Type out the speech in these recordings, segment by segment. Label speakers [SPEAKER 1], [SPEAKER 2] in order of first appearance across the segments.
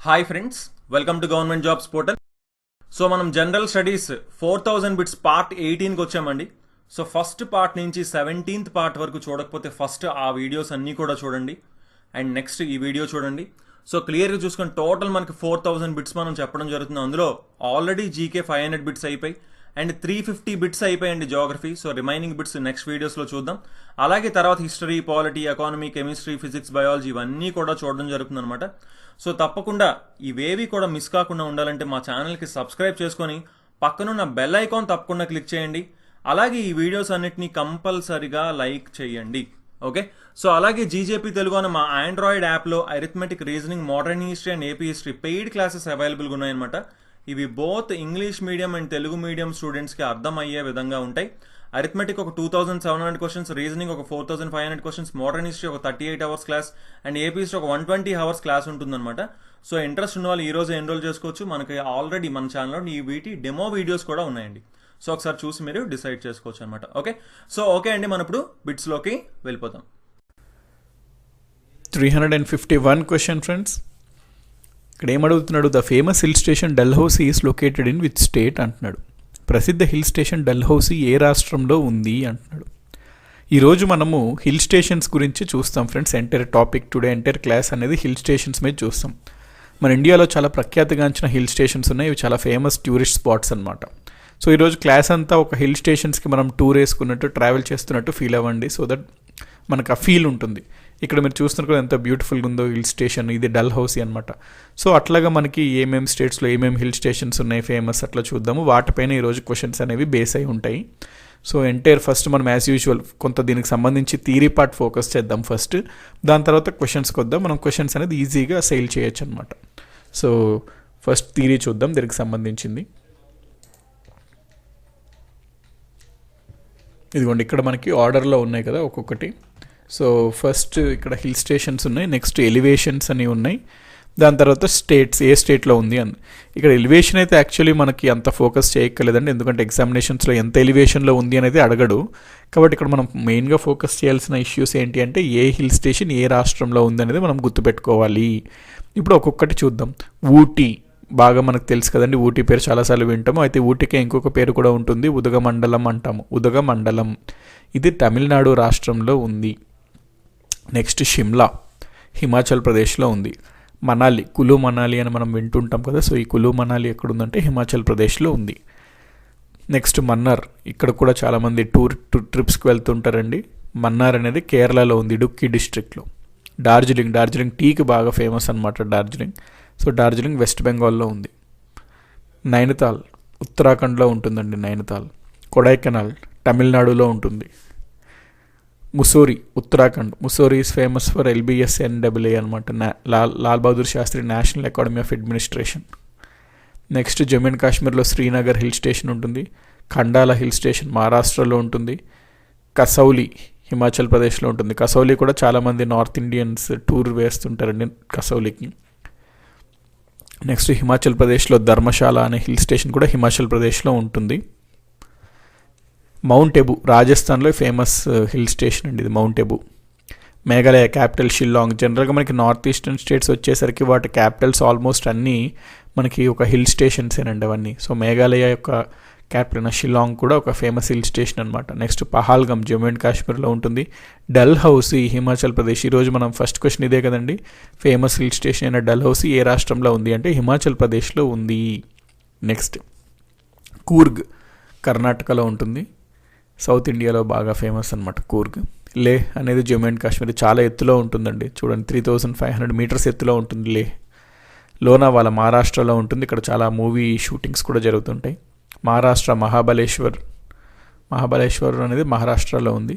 [SPEAKER 1] Hi friends, welcome to government jobs portal. So మనం general studies 4000 bits part 18కి వచ్చామండి. So first part నుంచి 17th part వరకు చూడకపోతే first ఆ వీడియోస్ అన్నీ కూడా చూడండి అండ్ నెక్స్ట్ ఈ వీడియో చూడండి. సో క్లియర్గా చూసుకొని టోటల్ మనకి 4000 బిట్స్ మనం చెప్పడం జరుగుతుంది. అందులో ఆల్రెడీ జీకే 500 బిట్స్ అయిపోయి అండ్ 350 బిట్స్ అయిపోయాయండి Geography. So remaining bits next వీడియోస్లో చూద్దాం. అలాగే తర్వాత history, polity, economy, chemistry, physics, biology ఇవన్నీ కూడా చూడడం జరుగుతుంది అనమాట. సో తప్పకుండా ఇవేవి కూడా మిస్ కాకుండా ఉండాలంటే మా ఛానల్కి సబ్స్క్రైబ్ చేసుకొని పక్కనున్న బెల్ ఐకాన్ తప్పకుండా క్లిక్ చేయండి. అలాగే ఈ వీడియోస్ అన్నిటినీ కంపల్సరిగా లైక్ చేయండి. ఓకే, సో అలాగే జీజేపీ తెలుగు అనే మా ఆండ్రాయిడ్ యాప్లో arithmetic, reasoning, modern history and AP history paid classes అవైలబుల్గా ఉన్నాయన్నమాట. ఇవి both English medium and Telugu medium స్టూడెంట్స్కి అర్థమయ్యే విధంగా ఉంటాయి. అరిథమెటిక్ ఒక 2700 క్వశ్చన్స్, రీజనింగ్ ఒక 4500 క్వశ్చన్స్, మోడర్న్ హిస్టరీ ఒక 38 hours class and AP history ఒక 120 అవర్స్ క్లాస్ ఉంటుందన్నమాట. సో ఇంట్రెస్ట్ ఉన్న వాళ్ళు ఈ రోజు ఎన్రోల్ చేసుకోవచ్చు. మనకి ఆల్రెడీ మన ఛానల్లో ఈ వీటి డెమో వీడియోస్ కూడా ఉన్నాయండి. సో ఒకసారి చూసి మీరు డిసైడ్ చేసుకోవచ్చు అనమాట. ఓకే అండి, మనం ఇప్పుడు బిట్స్లోకి వెళ్ళిపోతాం.
[SPEAKER 2] 351 క్వశ్చన్ ఫ్రెండ్స్. ఇక్కడ ఏమడుగుతున్నాడు? The famous hill station Dalhousie is located in which state అంటున్నాడు. ప్రసిద్ధ హిల్ స్టేషన్ డల్హౌసీ ఏ రాష్ట్రంలో ఉంది అంటున్నాడు. ఈరోజు మనము హిల్ స్టేషన్స్ గురించి చూస్తాం friends. Entire topic today, entire class అనేది హిల్ స్టేషన్స్ మీద చూస్తాం. మన ఇండియాలో చాలా ప్రఖ్యాతిగాంచిన హిల్ స్టేషన్స్ ఉన్నాయి. ఇవి చాలా ఫేమస్ టూరిస్ట్ స్పాట్స్ అనమాట. సో ఈరోజు క్లాస్ అంతా ఒక హిల్ స్టేషన్స్కి మనం టూర్ వేసుకున్నట్టు, ట్రావెల్ చేస్తున్నట్టు ఫీల్ అవ్వండి. సో దట్ మనకు ఆ ఫీల్ ఉంటుంది. ఇక్కడ మీరు చూస్తున్నారు కదా ఎంత బ్యూటిఫుల్గా ఉందో హిల్ స్టేషన్. ఇది డల్హౌసీ అనమాట. సో అట్లాగా మనకి ఏమేమి స్టేట్స్లో ఏమేమి హిల్ స్టేషన్స్ ఉన్నాయి ఫేమస్, అట్లా చూద్దాము. వాటిపైన ఈరోజు క్వశ్చన్స్ అనేవి బేస్ అయి ఉంటాయి. సో ఎంటైర్ ఫస్ట్ మనం యాజ్ యూజువల్ కొంత దీనికి సంబంధించి థియరీ పార్ట్ ఫోకస్ చేద్దాం ఫస్ట్. దాని తర్వాత క్వశ్చన్స్కి వద్దాం. మనం క్వశ్చన్స్ అనేది ఈజీగా సెయిల్ చేయొచ్చు అనమాట. సో ఫస్ట్ థియరీ చూద్దాం దీనికి సంబంధించింది. ఇదిగోండి ఇక్కడ మనకి ఆర్డర్లో ఉన్నాయి కదా ఒక్కొక్కటి. సో ఫస్ట్ ఇక్కడ హిల్ స్టేషన్స్ ఉన్నాయి, నెక్స్ట్ ఎలివేషన్స్ అని ఉన్నాయి, దాని తర్వాత స్టేట్స్ ఏ స్టేట్లో ఉంది అని. ఇక్కడ ఎలివేషన్ అయితే యాక్చువల్లీ మనకి అంత ఫోకస్ చేయక్కర్లేదండి, ఎందుకంటే ఎగ్జామినేషన్స్లో ఎంత ఎలివేషన్లో ఉంది అనేది అడగడు. కాబట్టి ఇక్కడ మనం మెయిన్గా ఫోకస్ చేయాల్సిన ఇష్యూస్ ఏంటి అంటే ఏ హిల్ స్టేషన్ ఏ రాష్ట్రంలో ఉంది అనేది మనం గుర్తుపెట్టుకోవాలి. ఇప్పుడు ఒక్కొక్కటి చూద్దాం. ఊటీ బాగా మనకు తెలుసు కదండి, ఊటీ పేరు చాలాసార్లు వింటాము. అయితే ఊటీకే ఇంకొక పేరు కూడా ఉంటుంది, ఉదగమండలం అంటాము. ఉదగమండలం ఇది తమిళనాడు రాష్ట్రంలో ఉంది. నెక్స్ట్ షిమ్లా హిమాచల్ ప్రదేశ్లో ఉంది. మనాలి, కులు మనాలి అని మనం వింటుంటాం కదా. సో ఈ కులు మనాలి ఎక్కడుందంటే హిమాచల్ ప్రదేశ్లో ఉంది. నెక్స్ట్ మన్నార్, ఇక్కడ కూడా చాలామంది ట్రిప్స్కి వెళ్తుంటారండి. మన్నార్ అనేది కేరళలో ఉంది, ఇడుక్కి డిస్ట్రిక్ట్లో. డార్జిలింగ్ టీకి బాగా ఫేమస్ అనమాట డార్జిలింగ్. సో డార్జిలింగ్ వెస్ట్ బెంగాల్లో ఉంది. నైనితాల్ ఉత్తరాఖండ్లో ఉంటుందండి నైనితాల్. కొడైకెనాల్ తమిళనాడులో ఉంటుంది. Mussoorie Uttarakhand. Mussoorie is famous for LBSNAA అనమాట, Lal Bahadur Shastri national academy of administration. Next Jammu and కాశ్మీర్లో శ్రీనగర్ హిల్ స్టేషన్ ఉంటుంది. ఖండాలా హిల్ స్టేషన్ మహారాష్ట్రలో ఉంటుంది. కసౌలి హిమాచల్ ప్రదేశ్లో ఉంటుంది. కసౌలి కూడా చాలామంది నార్త్ ఇండియన్స్ టూర్ వేస్తుంటారండి కసౌలికి. నెక్స్ట్ హిమాచల్ ప్రదేశ్లో ధర్మశాల అనే హిల్ స్టేషన్ కూడా హిమాచల్ ప్రదేశ్లో ఉంటుంది. మౌంట్ ఎబు రాజస్థాన్లో ఫేమస్ హిల్ స్టేషన్ అండి ఇది మౌంట్ ఎబు. మేఘాలయ క్యాపిటల్ షిల్లాంగ్. జనరల్గా మనకి నార్త్ ఈస్టర్న్ స్టేట్స్ వచ్చేసరికి వాటి క్యాపిటల్స్ ఆల్మోస్ట్ అన్నీ మనకి ఒక హిల్ స్టేషన్సేనండి అవన్నీ. సో మేఘాలయ యొక్క క్యాపిటల్ షిల్లాంగ్ కూడా ఒక ఫేమస్ హిల్ స్టేషన్ అనమాట. నెక్స్ట్ పహాల్గమ్ జమ్మూ అండ్ కాశ్మీర్లో ఉంటుంది. డల్హౌసీ హిమాచల్ ప్రదేశ్. ఈరోజు మనం ఫస్ట్ క్వశ్చన్ ఇదే కదండి, ఫేమస్ హిల్ స్టేషన్ అయిన డల్హౌసీ ఏ రాష్ట్రంలో ఉంది అంటే హిమాచల్ ప్రదేశ్లో ఉంది. నెక్స్ట్ కూర్గ్ కర్ణాటకలో ఉంటుంది. సౌత్ ఇండియాలో బాగా ఫేమస్ అనమాట కూర్గ్. లే అనేది జమ్మూ అండ్ కాశ్మీర్, చాలా ఎత్తులో ఉంటుందండి. చూడండి 3500 మీటర్స్ ఎత్తులో ఉంటుంది లే. లోనావాలా మహారాష్ట్రలో ఉంటుంది. ఇక్కడ చాలా మూవీ షూటింగ్స్ కూడా జరుగుతుంటాయి. మహారాష్ట్ర మహాబలేశ్వర్ అనేది మహారాష్ట్రలో ఉంది.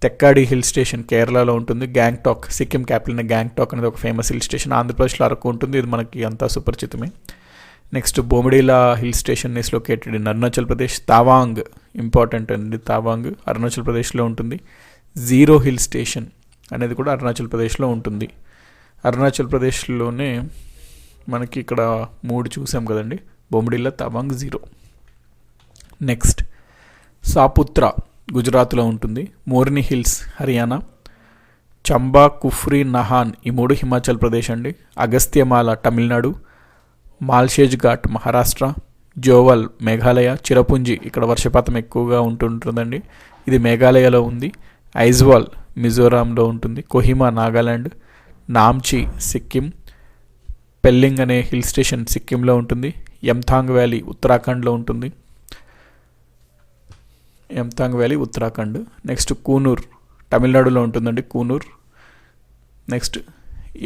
[SPEAKER 2] తెక్కాడి హిల్ స్టేషన్ కేరళలో ఉంటుంది. గ్యాంగ్టాక్ సిక్కిం క్యాపిటల్ గ్యాంగ్టాక్ అనేది ఒక ఫేమస్ హిల్ స్టేషన్. ఆంధ్రప్రదేశ్లో అరకు ఉంటుంది, ఇది మనకి అంతా సుపరిచితమే. Next Bomdila hill station is located in Arunachal Pradesh. Tawang important అండి, తావాంగ్ అరుణాచల్ ప్రదేశ్లో ఉంటుంది. జీరో హిల్ స్టేషన్ అనేది కూడా అరుణాచల్ ప్రదేశ్లో ఉంటుంది. అరుణాచల్ ప్రదేశ్లోనే మనకి ఇక్కడ 3 చూసాం కదండి, బొమ్మిడిల్లా, తవాంగ్, జీరో. నెక్స్ట్ సాపుత్రా గుజరాత్లో ఉంటుంది. మోర్ని హిల్స్ హర్యానా. చంబా, కుఫ్రీ, నహాన్ ఈ 3 హిమాచల్ ప్రదేశ్ అండి. అగస్త్యమాల తమిళనాడు, మాల్షేజ్ ఘాట్ మహారాష్ట్ర, జోవల్ మేఘాలయ, చిరపుంజి ఇక్కడ వర్షపాతం ఎక్కువగా ఉంటుందండి, ఇది మేఘాలయలో ఉంది. ఐజ్వాల్ మిజోరాంలో ఉంటుంది. కొహిమా నాగాలాండ్, నామ్చి సిక్కిం, పెల్లింగ్ అనే హిల్ స్టేషన్ సిక్కింలో ఉంటుంది. యమ్థాంగ్ వ్యాలీ ఉత్తరాఖండ్లో ఉంటుంది. యమ్థాంగ్ వ్యాలీ ఉత్తరాఖండ్. నెక్స్ట్ కూనూర్ తమిళనాడులో ఉంటుందండి, Coonoor. Next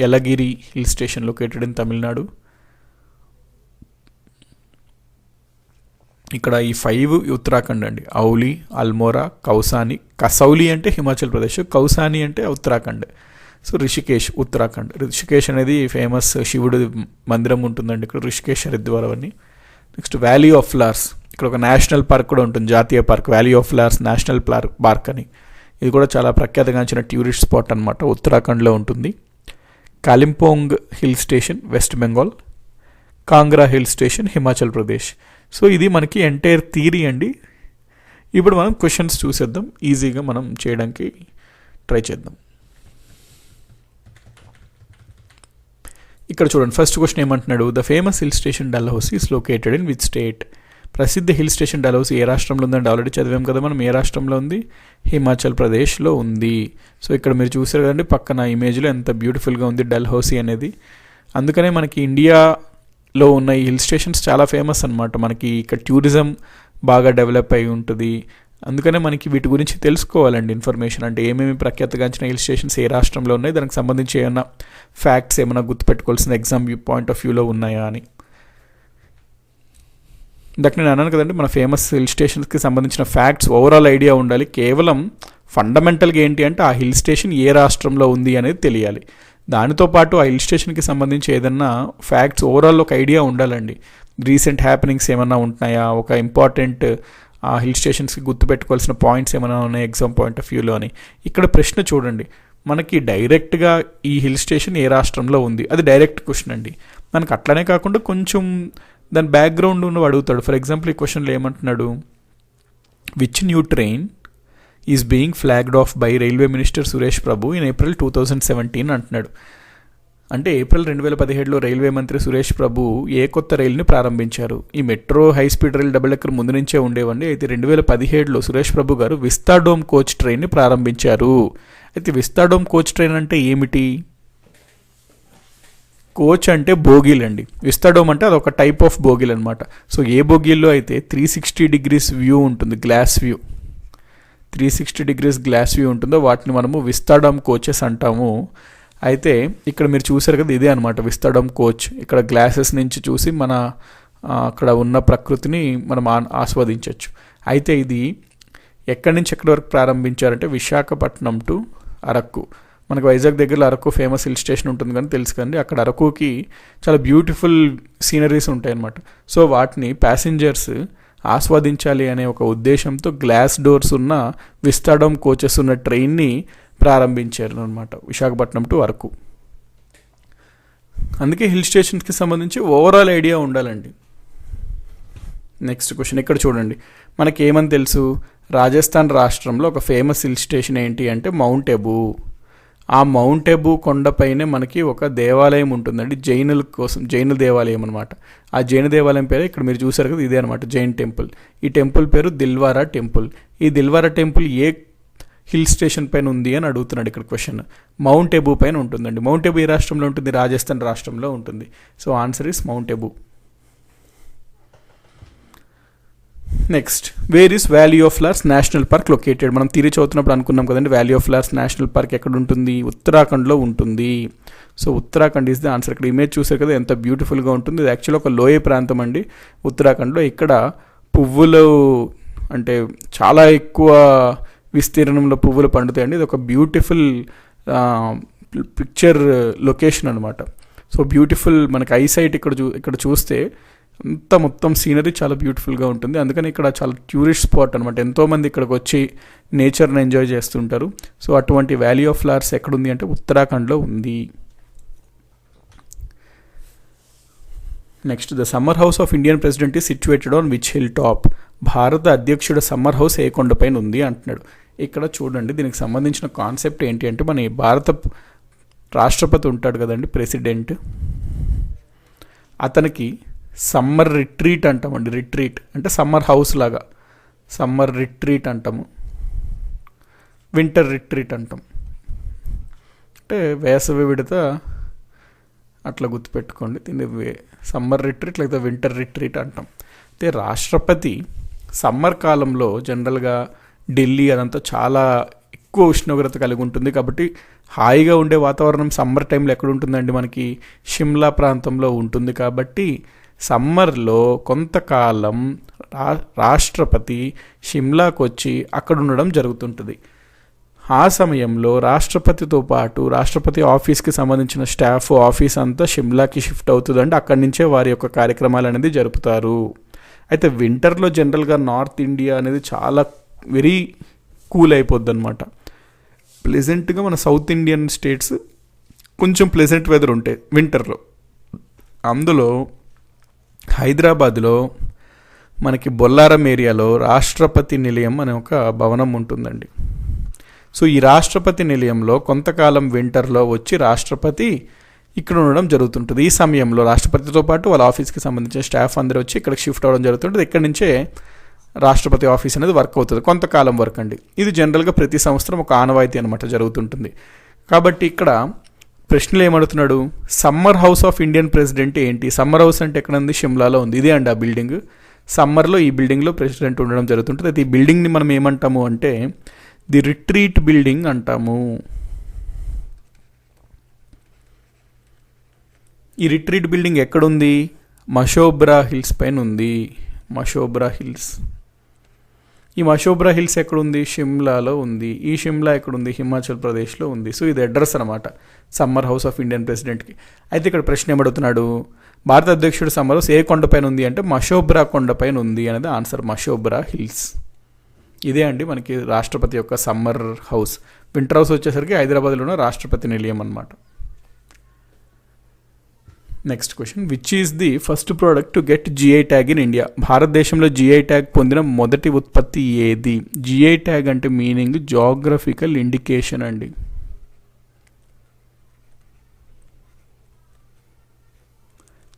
[SPEAKER 2] Yelagiri hill station located in Tamil Nadu. ఇక్కడ ఈ 5 ఉత్తరాఖండ్ అండి. ఔలి, అల్మోరా, కౌసాని. కసౌలి అంటే హిమాచల్ ప్రదేశ్, కౌసాని అంటే ఉత్తరాఖండ్. సో రిషికేష్ ఉత్తరాఖండ్. రిషికేష్ అనేది ఫేమస్ శివుడు మందిరం ఉంటుందండి ఇక్కడ, రిషికేష్ హరిద్వార్ అని. నెక్స్ట్ వ్యాలీ ఆఫ్ ఫ్లవర్స్, ఇక్కడ ఒక నేషనల్ పార్క్ కూడా ఉంటుంది, జాతీయ park valley of flowers national park అని. ఇది కూడా చాలా ప్రఖ్యాతగాంచిన టూరిస్ట్ స్పాట్ అనమాట, ఉత్తరాఖండ్లో ఉంటుంది. Kalimpong hill station west Bengal, Kangra hill station Himachal Pradesh. So ఇది మనకి ఎంటైర్ థియరీ అండి. ఇప్పుడు మనం క్వశ్చన్స్ చూసేద్దాం, ఈజీగా మనం చేయడానికి ట్రై చేద్దాం. ఇక్కడ చూడండి, ఫస్ట్ క్వశ్చన్ ఏమంటున్నాడు, the famous hill station Dalhousie is located in which state? ప్రసిద్ధ హిల్ స్టేషన్ డల్హౌసీ ఏ రాష్ట్రంలో ఉందంటే ఆల్రెడీ చదివాం కదా మనం, ఏ రాష్ట్రంలో ఉంది? హిమాచల్ ప్రదేశ్లో ఉంది. సో ఇక్కడ మీరు చూసారు కదండి పక్కన ఇమేజ్లో ఎంత బ్యూటిఫుల్గా ఉంది డల్హౌసీ అనేది. అందుకనే మనకి ఇండియాలో ఉన్న ఈ హిల్ స్టేషన్స్ చాలా ఫేమస్ అనమాట. మనకి ఇక్కడ టూరిజం బాగా డెవలప్ అయి ఉంటుంది. అందుకనే మనకి వీటి గురించి తెలుసుకోవాలండి ఇన్ఫర్మేషన్, అంటే ఏమేమి ప్రఖ్యాతగాంచిన హిల్ స్టేషన్స్ ఏ రాష్ట్రంలో ఉన్నాయి, దానికి సంబంధించి ఏమైనా ఫ్యాక్ట్స్ ఏమైనా గుర్తుపెట్టుకోవాల్సిన ఎగ్జామ్ పాయింట్ ఆఫ్ వ్యూలో ఉన్నాయా అని. ఇందాక నేను అన్నాను కదండి, మన ఫేమస్ హిల్ స్టేషన్స్కి సంబంధించిన ఫ్యాక్ట్స్ ఓవరాల్ ఐడియా ఉండాలి. కేవలం ఫండమెంటల్గా ఏంటి అంటే ఆ హిల్ స్టేషన్ ఏ రాష్ట్రంలో ఉంది అనేది తెలియాలి. దానితో పాటు ఆ హిల్ స్టేషన్కి సంబంధించి ఏదన్నా ఫ్యాక్ట్స్ ఓవరాల్ ఒక ఐడియా ఉండాలండి. రీసెంట్ హ్యాపెనింగ్స్ ఏమైనా ఉంటున్నాయా, ఒక ఇంపార్టెంట్ ఆ హిల్ స్టేషన్స్కి గుర్తుపెట్టుకోవాల్సిన పాయింట్స్ ఏమైనా ఉన్నాయి ఎగ్జామ్ పాయింట్ ఆఫ్ వ్యూలో అని. ఇక్కడ ప్రశ్న చూడండి, మనకి డైరెక్ట్గా ఈ హిల్ స్టేషన్ ఏ రాష్ట్రంలో ఉంది, అది డైరెక్ట్ క్వశ్చన్ అండి. మనకు అట్లనే కాకుండా కొంచెం దాని బ్యాక్గ్రౌండ్ ఉన్న అడుగుతాడు. ఫర్ ఎగ్జాంపుల్ ఈ క్వశ్చన్లో ఏమంటున్నాడు, which new train is being flagged of by railway minister Suresh Prabhu in April 2017 అంటున్నాడు. అంటే ఏప్రిల్ 2017లో రైల్వే మంత్రి సురేష్ ప్రభు ఏ కొత్త రైలుని ప్రారంభించారు? ఈ metro high speed rail double decker ముందు నుంచే ఉండేవండి. అయితే 2017లో సురేష్ ప్రభు గారు విస్తాడోమ్ కోచ్ ట్రైన్ని ప్రారంభించారు. అయితే విస్తాడోమ్ కోచ్ ట్రైన్ అంటే ఏమిటి? కోచ్ అంటే బోగీలు అండి, విస్తాడోమ్ అంటే అదొక టైప్ ఆఫ్ బోగీలు అనమాట. సో ఏ బోగీల్లో అయితే 360 degrees వ్యూ ఉంటుంది, glass view, 360 degrees glass view ఉంటుందో వాటిని మనము విస్తాడోమ్ కోచెస్ అంటాము. అయితే ఇక్కడ మీరు చూసారు కదా, ఇదే అనమాట విస్తాడోమ్ కోచ్. ఇక్కడ గ్లాసెస్ నుంచి చూసి మన అక్కడ ఉన్న ప్రకృతిని మనం ఆస్వాదించవచ్చు. అయితే ఇది ఎక్కడి నుంచి ఎక్కడి వరకు ప్రారంభించారంటే విశాఖపట్నం టు అరకు. మనకు వైజాగ్ దగ్గరలో అరకు ఫేమస్ హిల్ స్టేషన్ ఉంటుంది కానీ తెలుసు కండి, అక్కడ అరకుకి చాలా బ్యూటిఫుల్ సీనరీస్ ఉంటాయి అన్నమాట. సో వాటిని ప్యాసింజర్స్ ఆస్వాదించాలి అనే ఒక ఉద్దేశంతో గ్లాస్ డోర్స్ ఉన్న విస్తాడోమ్ కోచెస్ ఉన్న ట్రైన్ని ప్రారంభించారు అనమాట విశాఖపట్నం టు అరకు. అందుకే హిల్ స్టేషన్స్కి సంబంధించి ఓవరాల్ ఐడియా ఉండాలండి. నెక్స్ట్ క్వశ్చన్ ఇక్కడ చూడండి, మనకి ఏమని తెలుసు, రాజస్థాన్ రాష్ట్రంలో ఒక ఫేమస్ హిల్ స్టేషన్ ఏంటి అంటే మౌంట్ ఎబూ. ఆ మౌంట్ ఎబూ కొండపైనే మనకి ఒక దేవాలయం ఉంటుందండి, జైనుల కోసం, జైన దేవాలయం అనమాట. ఆ జైన దేవాలయం పేరు ఇక్కడ మీరు చూసారు కదా, ఇదే అనమాట జైన్ టెంపుల్. ఈ టెంపుల్ పేరు దిల్వారా టెంపుల్. ఈ దిల్వారా టెంపుల్ ఏ హిల్ స్టేషన్ పైన ఉంది అని అడుగుతున్నాడు ఇక్కడ క్వశ్చన్. మౌంట్ ఎబూ పైన ఉంటుందండి. మౌంట్ ఎబూ ఏ రాష్ట్రంలో ఉంటుంది? రాజస్థాన్ రాష్ట్రంలో ఉంటుంది. So answer is mount Abu. Next, where is valley of flowers national park located? మనం తిరిగి చదువుతున్నప్పుడు అనుకున్నాం కదండి, valley of flowers national park ఎక్కడ ఉంటుంది? ఉత్తరాఖండ్లో ఉంటుంది. So Uttarakhand is the answer. ఇక్కడ ఇమేజ్ చూసారు కదా ఎంత బ్యూటిఫుల్గా ఉంటుంది. ఇది యాక్చువల్గా ఒక లోయ ప్రాంతం అండి ఉత్తరాఖండ్లో. ఇక్కడ పువ్వులు అంటే చాలా ఎక్కువ విస్తీర్ణంలో పువ్వులు పండుతాయండి. ఇది ఒక బ్యూటిఫుల్ పిక్చర్ లొకేషన్ అనమాట. సో బ్యూటిఫుల్ మనకి ఐసైట్ ఇక్కడ చూస్తే అంతా మొత్తం సీనరీ చాలా బ్యూటిఫుల్గా ఉంటుంది. అందుకని ఇక్కడ చాలా టూరిస్ట్ స్పాట్ అనమాట. ఎంతోమంది ఇక్కడికి వచ్చి నేచర్ని ఎంజాయ్ చేస్తుంటారు. సో అటువంటి వ్యాలీ ఆఫ్ ఫ్లవర్స్ ఎక్కడుంది అంటే ఉత్తరాఖండ్లో ఉంది. Next, the summer house of Indian president is situated on which hill top? భారత అధ్యక్షుడు సమ్మర్ హౌస్ ఏ కొండపైన ఉంది అంటున్నాడు. ఇక్కడ చూడండి దీనికి సంబంధించిన కాన్సెప్ట్ ఏంటి అంటే మన ఈ భారత రాష్ట్రపతి ఉంటాడు కదండి, ప్రెసిడెంట్, అతనికి సమ్మర్ రిట్రీట్ అంటామండి. రిట్రీట్ అంటే సమ్మర్ హౌస్ లాగా, సమ్మర్ రిట్రీట్ అంటాము, వింటర్ రిట్రీట్ అంటాం. అంటే వేసవి విడత అట్లా గుర్తుపెట్టుకోండి. దీన్ని సమ్మర్ రిట్రీట్ లేదా వింటర్ రిట్రీట్ అంటాం. అయితే రాష్ట్రపతి సమ్మర్ కాలంలో జనరల్గా ఢిల్లీ అదంతా చాలా ఎక్కువ ఉష్ణోగ్రత కలిగి ఉంటుంది కాబట్టి హాయిగా ఉండే వాతావరణం సమ్మర్ టైంలో ఎక్కడ ఉంటుందండి, మనకి షిమ్లా ప్రాంతంలో ఉంటుంది. కాబట్టి సమ్మర్లో కొంతకాలం రాష్ట్రపతి షిమ్లాకు వచ్చి అక్కడ ఉండడం జరుగుతుంటుంది. ఆ సమయంలో రాష్ట్రపతితో పాటు రాష్ట్రపతి ఆఫీస్కి సంబంధించిన స్టాఫ్ ఆఫీస్ అంతా షిమ్లాకి షిఫ్ట్ అవుతుందండి. అక్కడి నుంచే వారి యొక్క కార్యక్రమాలు అనేది జరుపుతారు. అయితే వింటర్లో జనరల్గా నార్త్ ఇండియా అనేది చాలా వెరీ కూల్ అయిపోద్ది అనమాట. ప్లెజెంట్గా మన సౌత్ ఇండియన్ స్టేట్స్ కొంచెం ప్లెజెంట్ వెదర్ ఉంటాయి వింటర్లో. అందులో హైదరాబాద్లో మనకి బొల్లారం ఏరియాలో రాష్ట్రపతి నిలయం అనే ఒక భవనం ఉంటుందండి. సో ఈ రాష్ట్రపతి నిలయంలో కొంతకాలం వింటర్లో వచ్చి రాష్ట్రపతి ఇక్కడ ఉండడం జరుగుతుంటుంది. ఈ సమయంలో రాష్ట్రపతితో పాటు వాళ్ళ ఆఫీస్కి సంబంధించిన స్టాఫ్ అందరూ వచ్చి ఇక్కడికి షిఫ్ట్ అవ్వడం జరుగుతుంటుంది. ఇక్కడి నుంచే రాష్ట్రపతి ఆఫీస్ అనేది వర్క్ అవుతుంది, కొంతకాలం వర్క్ అండి. ఇది జనరల్గా ప్రతి సంవత్సరం ఒక ఆనవాయితీ అనమాట జరుగుతుంటుంది. కాబట్టి ఇక్కడ ప్రశ్నలు ఏమడుగుతున్నాడు, summer house of Indian president ఏంటి? సమ్మర్ హౌస్ అంటే ఎక్కడ ఉంది, షిమ్లాలో ఉంది. ఇదే అండి ఆ బిల్డింగ్. సమ్మర్లో ఈ బిల్డింగ్లో ప్రెసిడెంట్ ఉండడం జరుగుతుంటుంది. అయితే ఈ బిల్డింగ్ని మనం ఏమంటాము అంటే ది రిట్రీట్ బిల్డింగ్ అంటాము. ఈ రిట్రీట్ బిల్డింగ్ ఎక్కడుంది, మషోబ్రా హిల్స్ పైన ఉంది. మషోబ్రా హిల్స్, ఈ మషోబ్రా హిల్స్ ఎక్కడుంది, షిమ్లాలో ఉంది. ఈ షిమ్లా ఎక్కడుంది, హిమాచల్ ప్రదేశ్లో ఉంది. సో ఇది అడ్రస్ అనమాట సమ్మర్ హౌస్ ఆఫ్ ఇండియన్ ప్రెసిడెంట్కి. అయితే ఇక్కడ ప్రశ్న ఏమడుగుతున్నాడు, భారత అధ్యక్షుడు సమ్మర్ హౌస్ ఏ కొండపైన ఉంది అంటే మషోబ్రా కొండపైన ఉంది అనేది ఆన్సర్. మషోబ్రా హిల్స్. ఇదే అండి మనకి రాష్ట్రపతి యొక్క సమ్మర్ హౌస్. వింటర్ హౌస్ వచ్చేసరికి హైదరాబాద్లో ఉన్న రాష్ట్రపతి నిలయం అనమాట. Next question, which is the first product to get GI tag in India? భారతదేశంలో జిఐ ట్యాగ్ పొందిన మొదటి ఉత్పత్తి ఏది? జిఐ ట్యాగ్ అంటే మీనింగ్ జాగ్రఫికల్ ఇండికేషన్ అండి.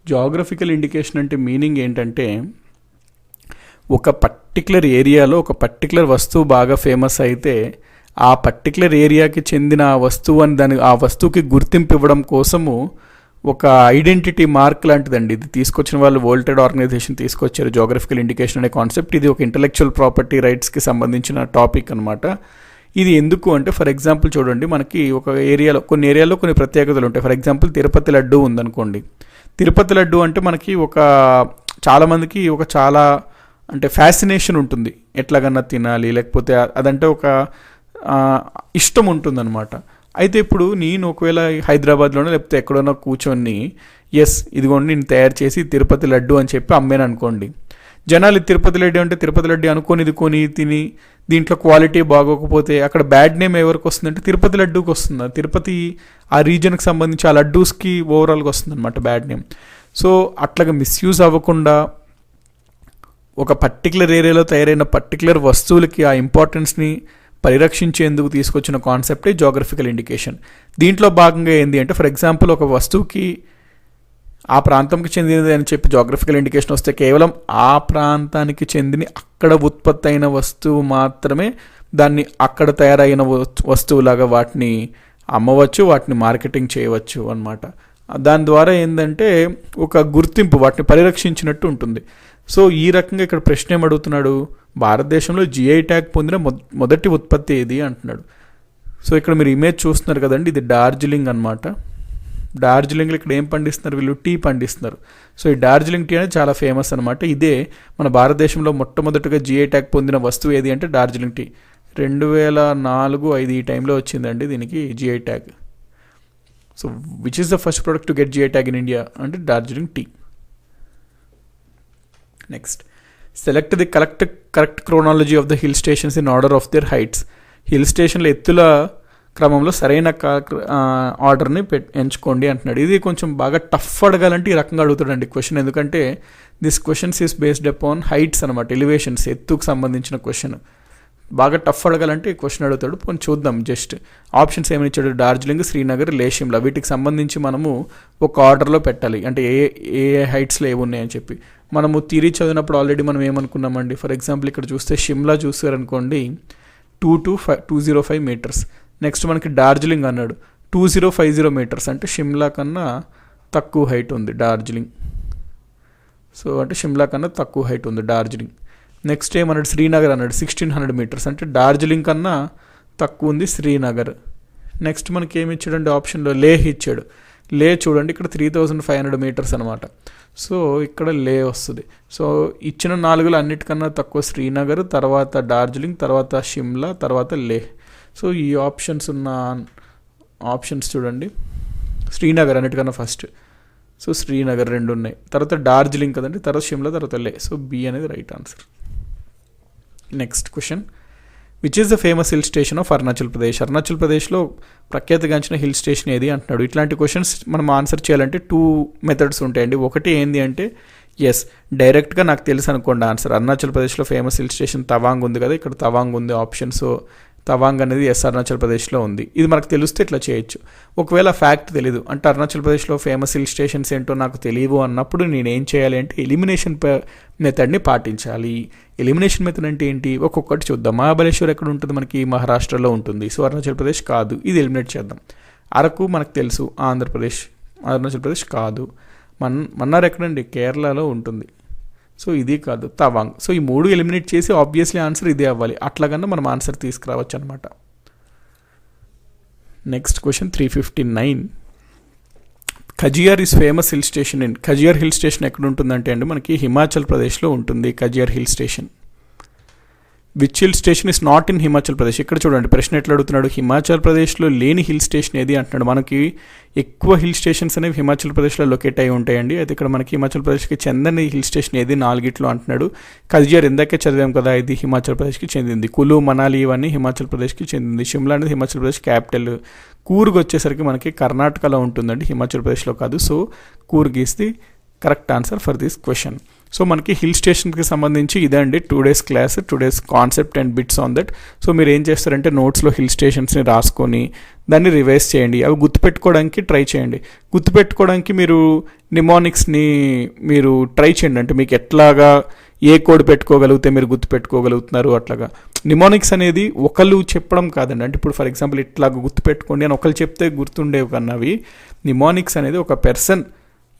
[SPEAKER 2] జాగ్రఫికల్ ఇండికేషన్ అంటే మీనింగ్ ఏంటంటే ఒక పర్టికులర్ ఏరియాలో ఒక పర్టికులర్ వస్తువు బాగా ఫేమస్ అయితే ఆ పర్టికులర్ ఏరియాకి చెందిన ఆ వస్తువు అని ఆ వస్తువుకి గుర్తింపు ఇవ్వడం కోసము ఒక ఐడెంటిటీ మార్క్ లాంటిదండి. ఇది తీసుకొచ్చిన వాళ్ళు వరల్డ్ ఆర్గనైజేషన్ తీసుకొచ్చారు జాగ్రఫికల్ ఇండికేషన్ అనే కాన్సెప్ట్. ఇది ఒక ఇంటలెక్చువల్ ప్రాపర్టీ రైట్స్కి సంబంధించిన టాపిక్ అనమాట. ఇది ఎందుకు అంటే ఫర్ ఎగ్జాంపుల్ చూడండి, మనకి ఒక ఏరియాలో కొన్ని ఏరియాలో కొన్ని ప్రత్యేకతలు ఉంటాయి. ఫర్ ఎగ్జాంపుల్ తిరుపతి లడ్డు ఉందనుకోండి. తిరుపతి లడ్డు అంటే మనకి చాలామందికి చాలా అంటే ఫ్యాసినేషన్ ఉంటుంది, ఎట్లాగన్నా తినాలి, లేకపోతే అదంటే ఒక ఇష్టం ఉంటుందన్నమాట. అయితే ఇప్పుడు నేను ఒకవేళ హైదరాబాద్లోనే లేకపోతే ఎక్కడైనా కూర్చొని ఇదిగోండి నేను తయారు చేసి తిరుపతి లడ్డు అని చెప్పి అమ్మాను అనుకోండి. జనాలు తిరుపతి లడ్డు అంటే తిరుపతి లడ్డు అనుకొని ఇది కొని తిని దీంట్లో క్వాలిటీ బాగోకపోతే అక్కడ బ్యాడ్ నేమ్ ఎవరికి వస్తుందంటే తిరుపతి లడ్డూకి వస్తుంది. తిరుపతి ఆ రీజన్కి సంబంధించి ఆ లడ్డూస్కి ఓవరాల్గా వస్తుంది అనమాట బ్యాడ్ నేమ్. సో అట్లాగా మిస్యూజ్ అవ్వకుండా ఒక పర్టికులర్ ఏరియాలో తయారైన పర్టికులర్ వస్తువులకి ఆ ఇంపార్టెన్స్ని పరిరక్షించేందుకు తీసుకొచ్చిన కాన్సెప్టే జాగ్రఫికల్ ఇండికేషన్. దీంట్లో భాగంగా ఏంటి అంటే ఫర్ ఎగ్జాంపుల్ ఒక వస్తువుకి ఆ ప్రాంతంకి చెందినది అని చెప్పి జాగ్రఫికల్ ఇండికేషన్ వస్తే కేవలం ఆ ప్రాంతానికి చెందిన అక్కడ ఉత్పత్తి అయిన వస్తువు మాత్రమే దాన్ని అక్కడ తయారైన వస్తువులాగా వాటిని అమ్మవచ్చు, వాటిని మార్కెటింగ్ చేయవచ్చు అన్నమాట. దాని ద్వారా ఏంటంటే ఒక గుర్తింపు, వాటిని పరిరక్షించినట్టు ఉంటుంది. సో ఈ రకంగా ఇక్కడ ప్రశ్న ఏమడుగుతున్నాడు, భారతదేశంలో జిఐ ట్యాగ్ పొందిన మొదటి ఉత్పత్తి ఏది అంటున్నాడు. సో ఇక్కడ మీరు ఇమేజ్ చూస్తున్నారు కదండి, ఇది డార్జిలింగ్ అనమాట. డార్జిలింగ్లో ఇక్కడ ఏం పండిస్తున్నారు, వీళ్ళు టీ పండిస్తున్నారు. సో ఈ డార్జిలింగ్ టీ అనేది చాలా ఫేమస్ అనమాట. ఇదే మన భారతదేశంలో మొట్టమొదటిగా జిఐ ట్యాగ్ పొందిన వస్తువు ఏది అంటే డార్జిలింగ్ టీ. 2004-05 ఈ టైంలో వచ్చిందండి దీనికి GI tag. So which is the first product to get GI tag in India అంటే Darjeeling tea. Next, select the correct chronology of the hill stations in order of their heights. హిల్ స్టేషన్ల ఎత్తుల క్రమంలో సరైన ఆర్డర్ని ఎంచుకోండి అంటున్నాడు. ఇది కొంచెం బాగా టఫ్ అడగాలంటే ఈ రకంగా అడుగుతాడండి క్వశ్చన్. ఎందుకంటే this questions is based upon heights అనమాట, ఎలివేషన్స్, ఎత్తుకు సంబంధించిన క్వశ్చన్. బాగా టఫ్ అడగాలంటే ఈ క్వశ్చన్ అడుగుతాడు. కొంచెం చూద్దాం జస్ట్. ఆప్షన్స్ ఏమని ఇచ్చాడు, డార్జిలింగ్, శ్రీనగర్, లే, షిమ్లా. వీటికి సంబంధించి మనము ఒక ఆర్డర్లో పెట్టాలి, అంటే ఏ ఏ హైట్స్లో ఏవి ఉన్నాయని చెప్పి. మనము థియరీ చదివినప్పుడు ఆల్రెడీ మనం ఏమనుకున్నామండి, ఫర్ ఎగ్జాంపుల్ ఇక్కడ చూస్తే షిమ్లా చూసారనుకోండి 205 మీటర్స్. నెక్స్ట్ మనకి డార్జిలింగ్ అన్నాడు 2050 మీటర్స్, అంటే షిమ్లా కన్నా తక్కువ హైట్ ఉంది డార్జిలింగ్. సో అంటే షిమ్లా కన్నా తక్కువ హైట్ ఉంది డార్జిలింగ్. నెక్స్ట్ ఏమన్నాడు, శ్రీనగర్ అన్నాడు 1600 మీటర్స్, అంటే డార్జిలింగ్ కన్నా తక్కువ ఉంది శ్రీనగర్. నెక్స్ట్ మనకి ఏమి ఇచ్చాడంటే ఆప్షన్లో లేహ్ ఇచ్చాడు. లే చూడండి ఇక్కడ 3500 మీటర్స్ అనమాట. సో ఇక్కడ లే వస్తుంది. సో ఇచ్చిన 4లో అన్నిటికన్నా తక్కువ శ్రీనగర్, తర్వాత డార్జిలింగ్, తర్వాత షిమ్లా, తర్వాత లేహ్. సో ఈ ఆప్షన్స్ ఉన్న ఆప్షన్స్ చూడండి, శ్రీనగర్ అన్నిటికన్నా ఫస్ట్. సో శ్రీనగర్ 2 ఉన్నాయి, తర్వాత డార్జిలింగ్ కదండి, తర్వాత షిమ్లా, తర్వాత లే. సో బి అనేది right answer. Next question, which is the famous hill station of Arunachal Pradesh? Arunachal ప్రదేశ్లో ప్రఖ్యాతిగాంచిన హిల్ స్టేషన్ ఏది అంటున్నాడు. ఇట్లాంటి క్వశ్చన్స్ మనం ఆన్సర్ చేయాలంటే 2 మెథడ్స్ ఉంటాయండి. ఒకటి ఏంది అంటే డైరెక్ట్గా నాకు తెలుసు అనుకోండి ఆన్సర్. అరుణాచల్ ప్రదేశ్లో ఫేమస్ హిల్ స్టేషన్ తవాంగ్ ఉంది కదా, ఇక్కడ తవాంగ్ ఉంది ఆప్షన్. సో తవాంగ్ అనేది అరుణాచల్ ప్రదేశ్లో ఉంది. ఇది మనకు తెలిస్తే ఇట్లా చేయొచ్చు. ఒకవేళ ఫ్యాక్ట్ తెలీదు, అంటే అరుణాచల్ ప్రదేశ్లో ఫేమస్ హిల్ స్టేషన్స్ ఏంటో నాకు తెలియవు అన్నప్పుడు నేను ఏం చేయాలి అంటే ఎలిమినేషన్ మెథడ్ని పాటించాలి. ఎలిమినేషన్ మెథడ్ అంటే ఏంటి, ఒక్కొక్కటి చూద్దాం. మహాబలేశ్వర్ ఎక్కడ ఉంటుంది, మనకి మహారాష్ట్రలో ఉంటుంది. సో అరుణాచల్ ప్రదేశ్ కాదు, ఇది ఎలిమినేట్ చేద్దాం. అరకు మనకు తెలుసు ఆంధ్రప్రదేశ్, అరుణాచల్ ప్రదేశ్ కాదు. మన్నార్ ఎక్కడండి, కేరళలో ఉంటుంది. సో ఇది కాదు, తవాంగ్. సో ఈ 3 ఎలిమినేట్ చేసి ఆబ్వియస్లీ ఆన్సర్ ఇదే అవ్వాలి. అట్లాగన్నా మనం ఆన్సర్ తీసుకురావచ్చు అనమాట. Next question 359, Khajjiar is famous hill station in. Khajjiar hill station ఎక్కడ ఉంటుందంటే అండి మనకి హిమాచల్ ప్రదేశ్లో ఉంటుంది Khajjiar hill station. Which hill station is not in Himachal Pradesh? ఇక్కడ చూడండి ప్రశ్న ఎట్లా అడుగుతున్నాడు, హిమాచల్ ప్రదేశ్లో లేని హిల్ స్టేషన్ ఏది అంటున్నాడు. మనకి ఎక్కువ హిల్ స్టేషన్స్ అనేవి హిమాచల్ ప్రదేశ్లో లొకేట్ అయి ఉంటాయండి. అయితే ఇక్కడ మనకి హిమాచల్ ప్రదేశ్కి చెందని హిల్ స్టేషన్ ఏది 4 అంటున్నాడు. ఖజియార్ ఇందాకే చదివాం కదా, ఇది హిమాచల్ ప్రదేశ్కి చెందింది. కులు, మనాలి ఇవన్నీ హిమాచల్ ప్రదేశ్కి చెందింది. షిమ్లా అనేది హిమాచల్ ప్రదేశ్ క్యాపిటల్. కూర్గ్ వచ్చేసరికి మనకి కర్ణాటకలో ఉంటుందండి, హిమాచల్ ప్రదేశ్లో కాదు. So Coorg is the correct answer for this question. So మనకి హిల్ స్టేషన్కి సంబంధించి ఇదే అండి 2 days class, 2 days concept and bits on that. So మీరు ఏం చేస్తారంటే నోట్స్లో హిల్ స్టేషన్స్ని రాసుకొని దాన్ని రివైజ్ చేయండి. అవి గుర్తుపెట్టుకోవడానికి ట్రై చేయండి. గుర్తుపెట్టుకోవడానికి మీరు నిమోనిక్స్ని మీరు ట్రై చేయండి. అంటే మీకు ఎట్లాగా ఏ కోడ్ పెట్టుకోగలిగితే మీరు గుర్తుపెట్టుకోగలుగుతున్నారు అట్లాగా. నిమోనిక్స్ అనేది ఒకళ్ళు చెప్పడం కాదండి. అంటే ఇప్పుడు ఫర్ ఎగ్జాంపుల్ ఇట్లాగా గుర్తుపెట్టుకోండి అని ఒకళ్ళు చెప్తే గుర్తుండేవి కన్నావి. నిమోనిక్స్ అనేది ఒక పర్సన్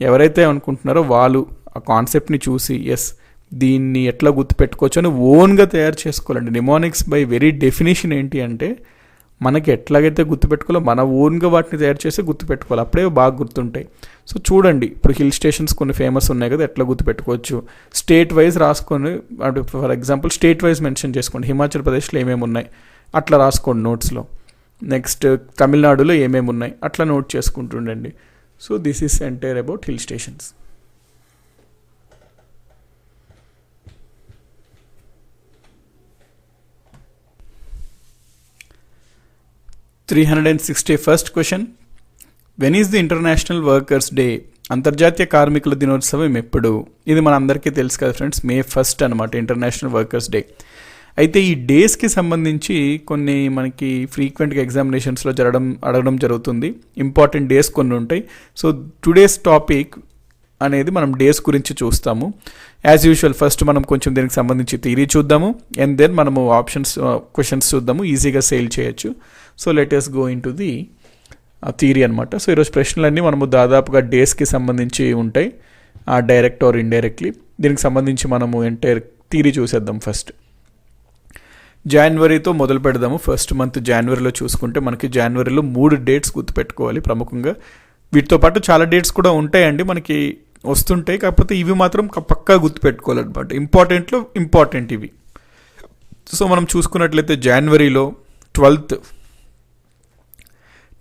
[SPEAKER 2] ఎవరైతే అనుకుంటున్నారో వాళ్ళు ఆ కాన్సెప్ట్ని చూసి దీన్ని ఎట్లా గుర్తుపెట్టుకోవచ్చు అని ఓన్గా తయారు చేసుకోవాలండి. నిమోనిక్స్ బై వెరీ డెఫినేషన్ ఏంటి అంటే మనకి ఎట్లాగైతే గుర్తుపెట్టుకోవాలో మన ఓన్గా వాటిని తయారు చేసి గుర్తుపెట్టుకోవాలి, అప్పుడే బాగా గుర్తుంటాయి. సో చూడండి ఇప్పుడు హిల్ స్టేషన్స్ కొన్ని ఫేమస్ ఉన్నాయి కదా, ఎట్లా గుర్తుపెట్టుకోవచ్చు. స్టేట్ వైజ్ రాసుకొని, అంటే for example state wise mention చేసుకోండి. హిమాచల్ ప్రదేశ్లో ఏమేమి ఉన్నాయి అట్లా రాసుకోండి నోట్స్లో. నెక్స్ట్ తమిళనాడులో ఏమేమి ఉన్నాయి అట్లా నోట్ చేసుకుంటుండండి. So this is entire about hill stations. (361st question), when is the international workers day? అంతర్జాతీయ కార్మికుల దినోత్సవం ఎప్పుడు? ఇది మన అందరికీ తెలుసు కదా ఫ్రెండ్స్, May 1st అనమాట ఇంటర్నేషనల్ వర్కర్స్ డే. అయితే ఈ డేస్కి సంబంధించి కొన్ని మనకి ఫ్రీక్వెంట్గా ఎగ్జామినేషన్స్లో అడగడం జరుగుతుంది. ఇంపార్టెంట్ డేస్ కొన్ని ఉంటాయి. సో టుడేస్ టాపిక్ అనేది మనం డేస్ గురించి చూస్తాము. యాజ్ యూజువల్ ఫస్ట్ మనం కొంచెం దీనికి సంబంధించి థియరీ చూద్దాము, అండ్ దెన్ మనము ఆప్షన్స్ క్వశ్చన్స్ చూద్దాము, ఈజీగా సేల్ చేయొచ్చు. So let us go in to the theory అనమాట. సో ఈరోజు ప్రశ్నలన్నీ మనము దాదాపుగా డేస్కి సంబంధించి ఉంటాయి, డైరెక్ట్ ఆర్ ఇండైరెక్ట్లీ. దీనికి సంబంధించి మనము ఎంటైర్ థియరీ చూసేద్దాం. ఫస్ట్ జనవరితో మొదలు పెడదాము. ఫస్ట్ మంత్ జనవరిలో చూసుకుంటే మనకి జనవరిలో 3 డేట్స్ గుర్తుపెట్టుకోవాలి ప్రముఖంగా. వీటితో పాటు చాలా డేట్స్ కూడా ఉంటాయండి మనకి వస్తుంటాయి, కాకపోతే ఇవి మాత్రం పక్కా గుర్తుపెట్టుకోవాలన్నమాట. ఇంపార్టెంట్ ఇవి. సో మనం చూసుకున్నట్లయితే జనవరిలో 12th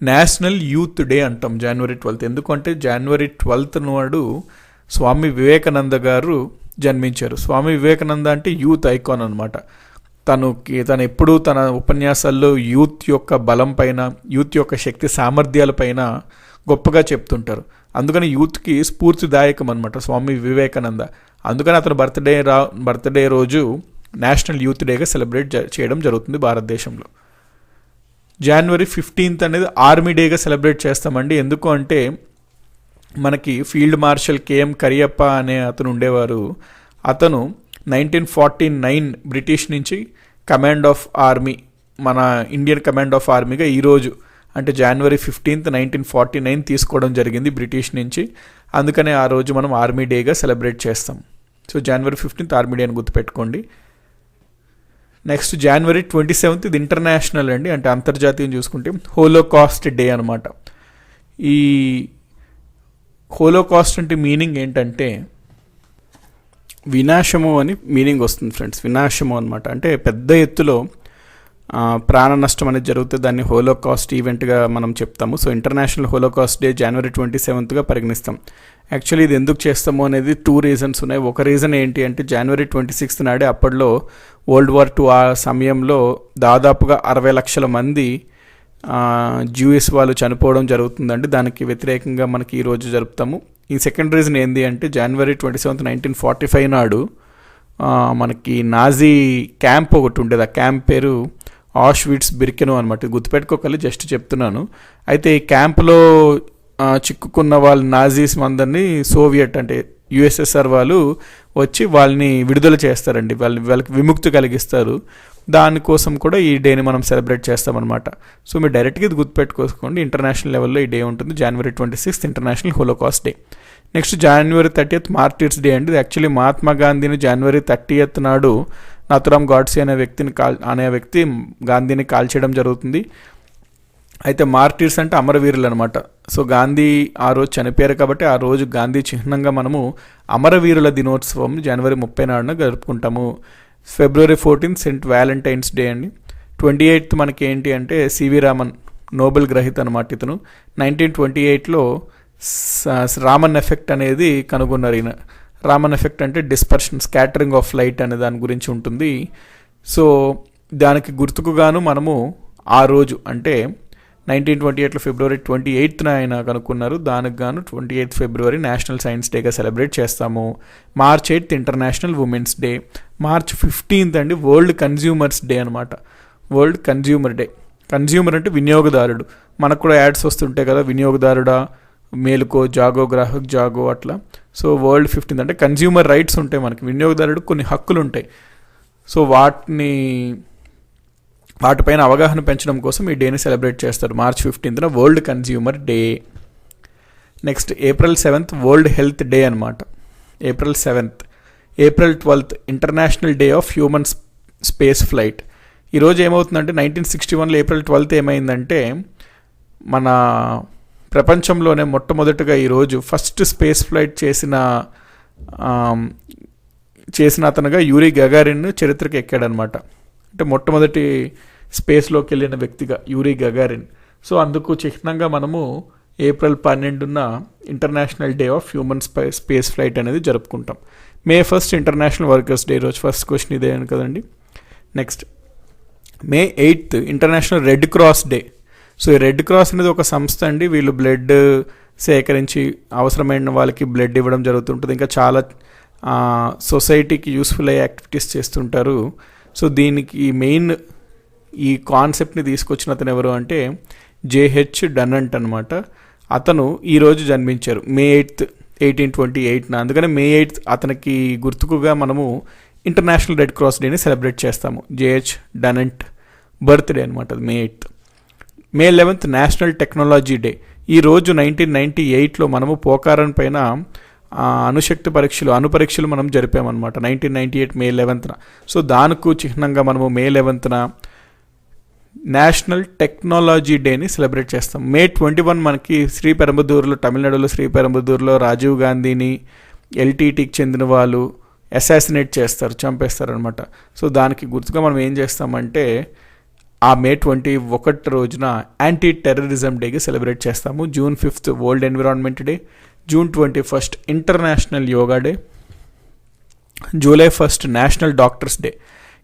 [SPEAKER 2] నేషనల్ యూత్ డే అంటాం. జనవరి 12th ఎందుకంటే జనవరి 12th నాడు స్వామి వివేకానంద గారు జన్మించారు. స్వామి వివేకానంద అంటే యూత్ ఐకాన్ అనమాట. తను ఎప్పుడూ తన ఉపన్యాసాల్లో యూత్ యొక్క బలం పైన, యూత్ యొక్క శక్తి సామర్థ్యాల పైన గొప్పగా చెప్తుంటారు. అందుకని యూత్కి స్ఫూర్తిదాయకం అనమాట స్వామి వివేకానంద. అందుకని అతను బర్త్డే రోజు నేషనల్ యూత్ డేగా సెలబ్రేట్ చేయడం జరుగుతుంది భారతదేశంలో. జనవరి 15th అనేది ఆర్మీ డేగా సెలబ్రేట్ చేస్తామండి. ఎందుకు అంటే మనకి ఫీల్డ్ మార్షల్ కేఎం కరియప్ప అనే అతను ఉండేవారు. అతను 1949 బ్రిటిష్ నుంచి కమాండ్ ఆఫ్ ఆర్మీ, మన ఇండియన్ కమాండ్ ఆఫ్ ఆర్మీగా ఈరోజు అంటే జనవరి 15th 1949 తీసుకోవడం జరిగింది బ్రిటిష్ నుంచి. అందుకనే ఆ రోజు మనం ఆర్మీ డేగా సెలబ్రేట్ చేస్తాం. సో జనవరి 15th ఆర్మీ డే అని గుర్తుపెట్టుకోండి. నెక్స్ట్ జనవరి 27th ఇది ఇంటర్నేషనల్ అండి, అంటే అంతర్జాతీయం చూసుకుంటే హోలోకాస్ట్ డే అనమాట. ఈ హోలోకాస్ట్ అంటే మీనింగ్ ఏంటంటే వినాశము అని మీనింగ్ వస్తుంది ఫ్రెండ్స్. వినాశము అనమాట అంటే పెద్ద ఎత్తులో ప్రాణ నష్టం అనేది జరుగుతుంది. దాన్ని హోలోకాస్ట్ ఈవెంట్గా మనం చెప్తాము. సో ఇంటర్నేషనల్ హోలోకాస్ట్ డే జనవరి 27th పరిగణిస్తాం. యాక్చువల్లీ ఇది ఎందుకు చేస్తాము అనేది 2 రీజన్స్ ఉన్నాయి. ఒక రీజన్ ఏంటి అంటే జనవరి 26th నాడే అప్పట్లో World War II ఆ సమయంలో దాదాపుగా 60 లక్షల మంది జ్యూయిస్ వాళ్ళు చనిపోవడం జరుగుతుందండి. దానికి వ్యతిరేకంగా మనకి ఈరోజు జరుపుతాము. ఈ సెకండ్ రీజన్ ఏంటి అంటే జనవరి 27th 1945 నాడు మనకి నాజీ క్యాంప్ ఒకటి ఉండేది. ఆ క్యాంప్ పేరు ఆష్విట్స్ బిర్కెనో అనమాట. గుర్తుపెట్టుకోగలి జస్ట్ చెప్తున్నాను. అయితే ఈ క్యాంప్లో చిక్కుకున్న వాళ్ళ నాజీస్ అందరినీ సోవియట్ అంటే యుఎస్ఎస్ఆర్ వాళ్ళు వచ్చి వాళ్ళని విడుదల చేస్తారండి. వాళ్ళకి విముక్తి కలిగిస్తారు. దానికోసం కూడా ఈ డేని మనం సెలబ్రేట్ చేస్తామన్నమాట. సో మీరు డైరెక్ట్గా ఇది గుర్తుపెట్టుకోసుకోండి. ఇంటర్నేషనల్ లెవెల్లో ఈ డే ఉంటుంది. జనవరి 26th international holocaust day. Next జనవరి 30th మార్టిర్స్ డే అండి. యాక్చువల్లీ మహాత్మా గాంధీని జనవరి 30th నాడు నాథురామ్ గాడ్సే అనే వ్యక్తి గాంధీని కాల్చేయడం జరుగుతుంది. అయితే మార్టిర్స్ అంటే అమరవీరులు అనమాట. సో గాంధీ ఆ రోజు చనిపోయారు కాబట్టి ఆ రోజు గాంధీ చిహ్నంగా మనము అమరవీరుల దినోత్సవం జనవరి 30 నాడున జరుపుకుంటాము. ఫిబ్రవరి 14th సెయింట్ వ్యాలంటైన్స్ డే అండి. 28th మనకి ఏంటి అంటే సివి రామన్ నోబెల్ గ్రహీత అనమాట. ఇతను 1928లో రామన్ ఎఫెక్ట్ అనేది కనుగొన్నారు ఈయన. రామన్ ఎఫెక్ట్ అంటే డిస్పర్షన్, స్కాటరింగ్ ఆఫ్ లైట్ అనే దాని గురించి ఉంటుంది. సో దానికి గుర్తుకుగాను మనము ఆ రోజు అంటే 1928లో ఫిబ్రవరి 28th ఆయన కనుక్కున్నారు. దానికి గాను 28th ఫిబ్రవరి నేషనల్ సైన్స్ డేగా సెలబ్రేట్ చేస్తాము. March 8th international women's day. March 15th అండి వరల్డ్ కన్జ్యూమర్స్ డే అనమాట. World consumer day. కన్జ్యూమర్ అంటే వినియోగదారుడు. మనకు కూడా యాడ్స్ వస్తుంటాయి కదా, వినియోగదారుడా మేలుకో, జాగో, గ్రాహక్ జాగో అట్లా. సో వరల్డ్ 15th అంటే కన్జ్యూమర్ రైట్స్ ఉంటాయి మనకి. వినియోగదారుడు కొన్ని హక్కులు ఉంటాయి. సో వాటిపైన అవగాహన పెంచడం కోసం ఈ డేని సెలబ్రేట్ చేస్తారు. March 15th world consumer day. Next April 7th world health day అనమాట. April 7th. April 12th international day of human space flight. ఈరోజు ఏమవుతుందంటే 1961లో April 12th ఏమైందంటే మన ప్రపంచంలోనే మొట్టమొదటిగా ఈరోజు ఫస్ట్ స్పేస్ ఫ్లైట్ చేసిన అతనుగా యూరీ గగారిన్ చరిత్రకి ఎక్కాడనమాట. అంటే మొట్టమొదటి స్పేస్లోకి వెళ్ళిన వ్యక్తిగా యూరీ గగారిన్. సో అందుకు చిహ్నంగా మనము April 12న international day of human space flight అనేది జరుపుకుంటాం. May 1st international workers day. రోజు ఫస్ట్ క్వశ్చన్ ఇదే కదండి. Next May 8th international red cross day. So ఈ రెడ్ క్రాస్ అనేది ఒక సంస్థ అండి. వీళ్ళు బ్లడ్ సేకరించి అవసరమైన వాళ్ళకి బ్లడ్ ఇవ్వడం జరుగుతుంటుంది. ఇంకా చాలా సొసైటీకి యూస్ఫుల్ అయ్యే యాక్టివిటీస్ చేస్తుంటారు. సో దీనికి మెయిన్ ఈ కాన్సెప్ట్ని తీసుకొచ్చిన అతను ఎవరు అంటే జేహెచ్ డన్నెంట్ అనమాట. అతను ఈరోజు జన్మించారు May 8th 1828. అందుకని May 8th అతనికి గుర్తుకుగా మనము ఇంటర్నేషనల్ రెడ్ క్రాస్ డేని సెలబ్రేట్ చేస్తాము. జేహెచ్ డన్నెంట్ బర్త్డే అనమాట అది May 8th. May 11th national technology day. ఈరోజు 1998లో మనము పోఖరాన్ పైన అణు పరీక్షలు మనం జరిపామన్నమాట 1998 May 11th. సో దానికి చిహ్నంగా మనము May 11th నేషనల్ టెక్నాలజీ డేని సెలబ్రేట్ చేస్తాం. May 21 మనకి శ్రీపెరంబదూరులో, తమిళనాడులో శ్రీపెరంబదూరులో రాజీవ్ గాంధీని ఎల్టీటీకి చెందిన వాళ్ళు అసాసినేట్ చేస్తారు, చంపేస్తారు అనమాట. సో దానికి గుర్తుగా మనం ఏం చేస్తామంటే ఆ May 21 రోజున యాంటీ టెర్రరిజం డేకి సెలబ్రేట్ చేస్తాము. June 5th world environment day. June 21st international yoga day. July 1st national doctors day.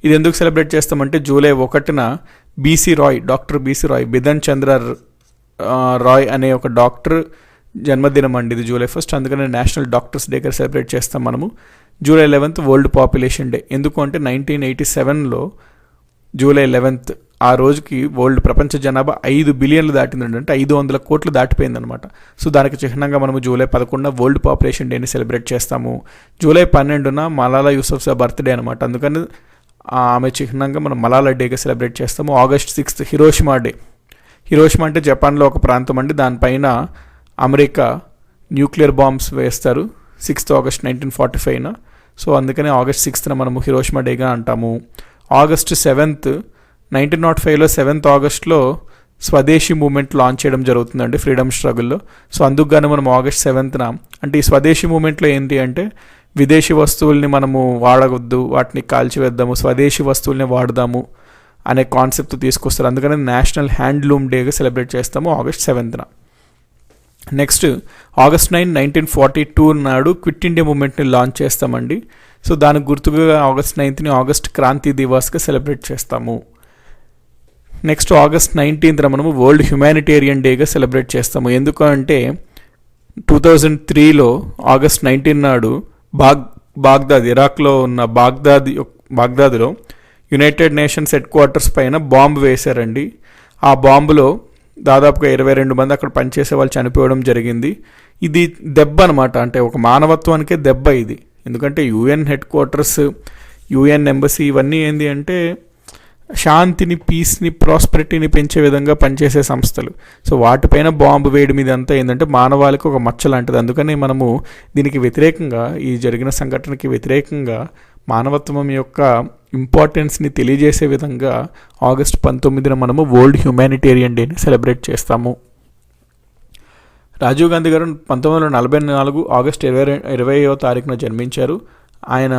[SPEAKER 2] ఇది ఎందుకు సెలబ్రేట్ చేస్తామంటే July 1న డాక్టర్ బీసీ రాయ్, బిధన్ చంద్ర రాయ్ అనే ఒక డాక్టర్ జన్మదినం అండి ఇది July 1st. అందుకనే నేషనల్ డాక్టర్స్ డే సెలబ్రేట్ చేస్తాం మనము. July 11th world population day. ఎందుకు అంటే 1987లో జూలై 11th ఆ రోజుకి ప్రపంచ జనాభా 5 బిలియన్లు దాటిందండి, అంటే 500 కోట్లు దాటిపోయిందనమాట. సో దానికి చిహ్నంగా మనము జూలై 11 వరల్డ్ పాపులేషన్ డేని సెలబ్రేట్ చేస్తాము. జూలై 12న మలాలా యూసఫ్జా బర్త్డే అనమాట, అందుకని ఆమె చిహ్నంగా మనం మలాలా డేగా సెలబ్రేట్ చేస్తాము. August 6th Hiroshima day. Hiroshima అంటే జపాన్లో ఒక ప్రాంతం అండి, దానిపైన అమెరికా న్యూక్లియర్ బాంబ్స్ వేస్తారు 6th August 1945న. సో అందుకని August 6th మనము హిరోషిమా డేగా అంటాము. August 7th 1905లో 7th Augustలో స్వదేశీ మూమెంట్ లాంచ్ చేయడం జరుగుతుందండి ఫ్రీడమ్ స్ట్రగుల్లో. సో అందుకు గాను మనం August 7th అంటే ఈ స్వదేశీ మూమెంట్లో ఏంటి అంటే విదేశీ వస్తువుల్ని మనము వాడవద్దు, వాటిని కాల్చివేద్దాము, స్వదేశీ వస్తువుల్ని వాడదాము అనే కాన్సెప్ట్ తీసుకొస్తారు. అందుకని నేషనల్ హ్యాండ్లూమ్ డేగా సెలబ్రేట్ చేస్తాము August 7th. నెక్స్ట్ August 9, 1942 నాడు క్విట్ ఇండియా మూమెంట్ని లాంచ్ చేస్తామండి. సో దానికి గుర్తుగా August 9th ఆగస్ట్ క్రాంతి దివాస్గా సెలబ్రేట్ చేస్తాము. నెక్స్ట్ August 19th మనము వరల్డ్ హ్యుమానిటేరియన్ డేగా సెలబ్రేట్ చేస్తాము. ఎందుకంటే 2003లో August 19 నాడు బాగ్దాద్ ఇరాక్లో ఉన్న బాగ్దాద్లో యునైటెడ్ నేషన్స్ హెడ్ క్వార్టర్స్ పైన బాంబు వేశారండి. ఆ బాంబులో దాదాపుగా 22 మంది అక్కడ పనిచేసే వాళ్ళు చనిపోవడం జరిగింది. ఇది దెబ్బ అనమాట, అంటే ఒక మానవత్వానికే దెబ్బ ఇది. ఎందుకంటే UN head quarters, UN embassy ఇవన్నీ ఏంటి అంటే శాంతిని, పీస్ని, ప్రాస్పెరిటీని పెంచే విధంగా పనిచేసే సంస్థలు. సో వాటిపైన బాంబు వేయడం మీద అంతా ఏంటంటే మానవాళికి ఒక మచ్చ లాంటిది. అందుకని మనము దీనికి వ్యతిరేకంగా, ఈ జరిగిన సంఘటనకి వ్యతిరేకంగా మానవత్వం యొక్క ఇంపార్టెన్స్ని తెలియజేసే విధంగా August 19 మనము వరల్డ్ హ్యుమానిటేరియన్ డేని సెలబ్రేట్ చేస్తాము. రాజీవ్ గాంధీ గారు 1944 August 20వ తారీఖున జన్మించారు. ఆయన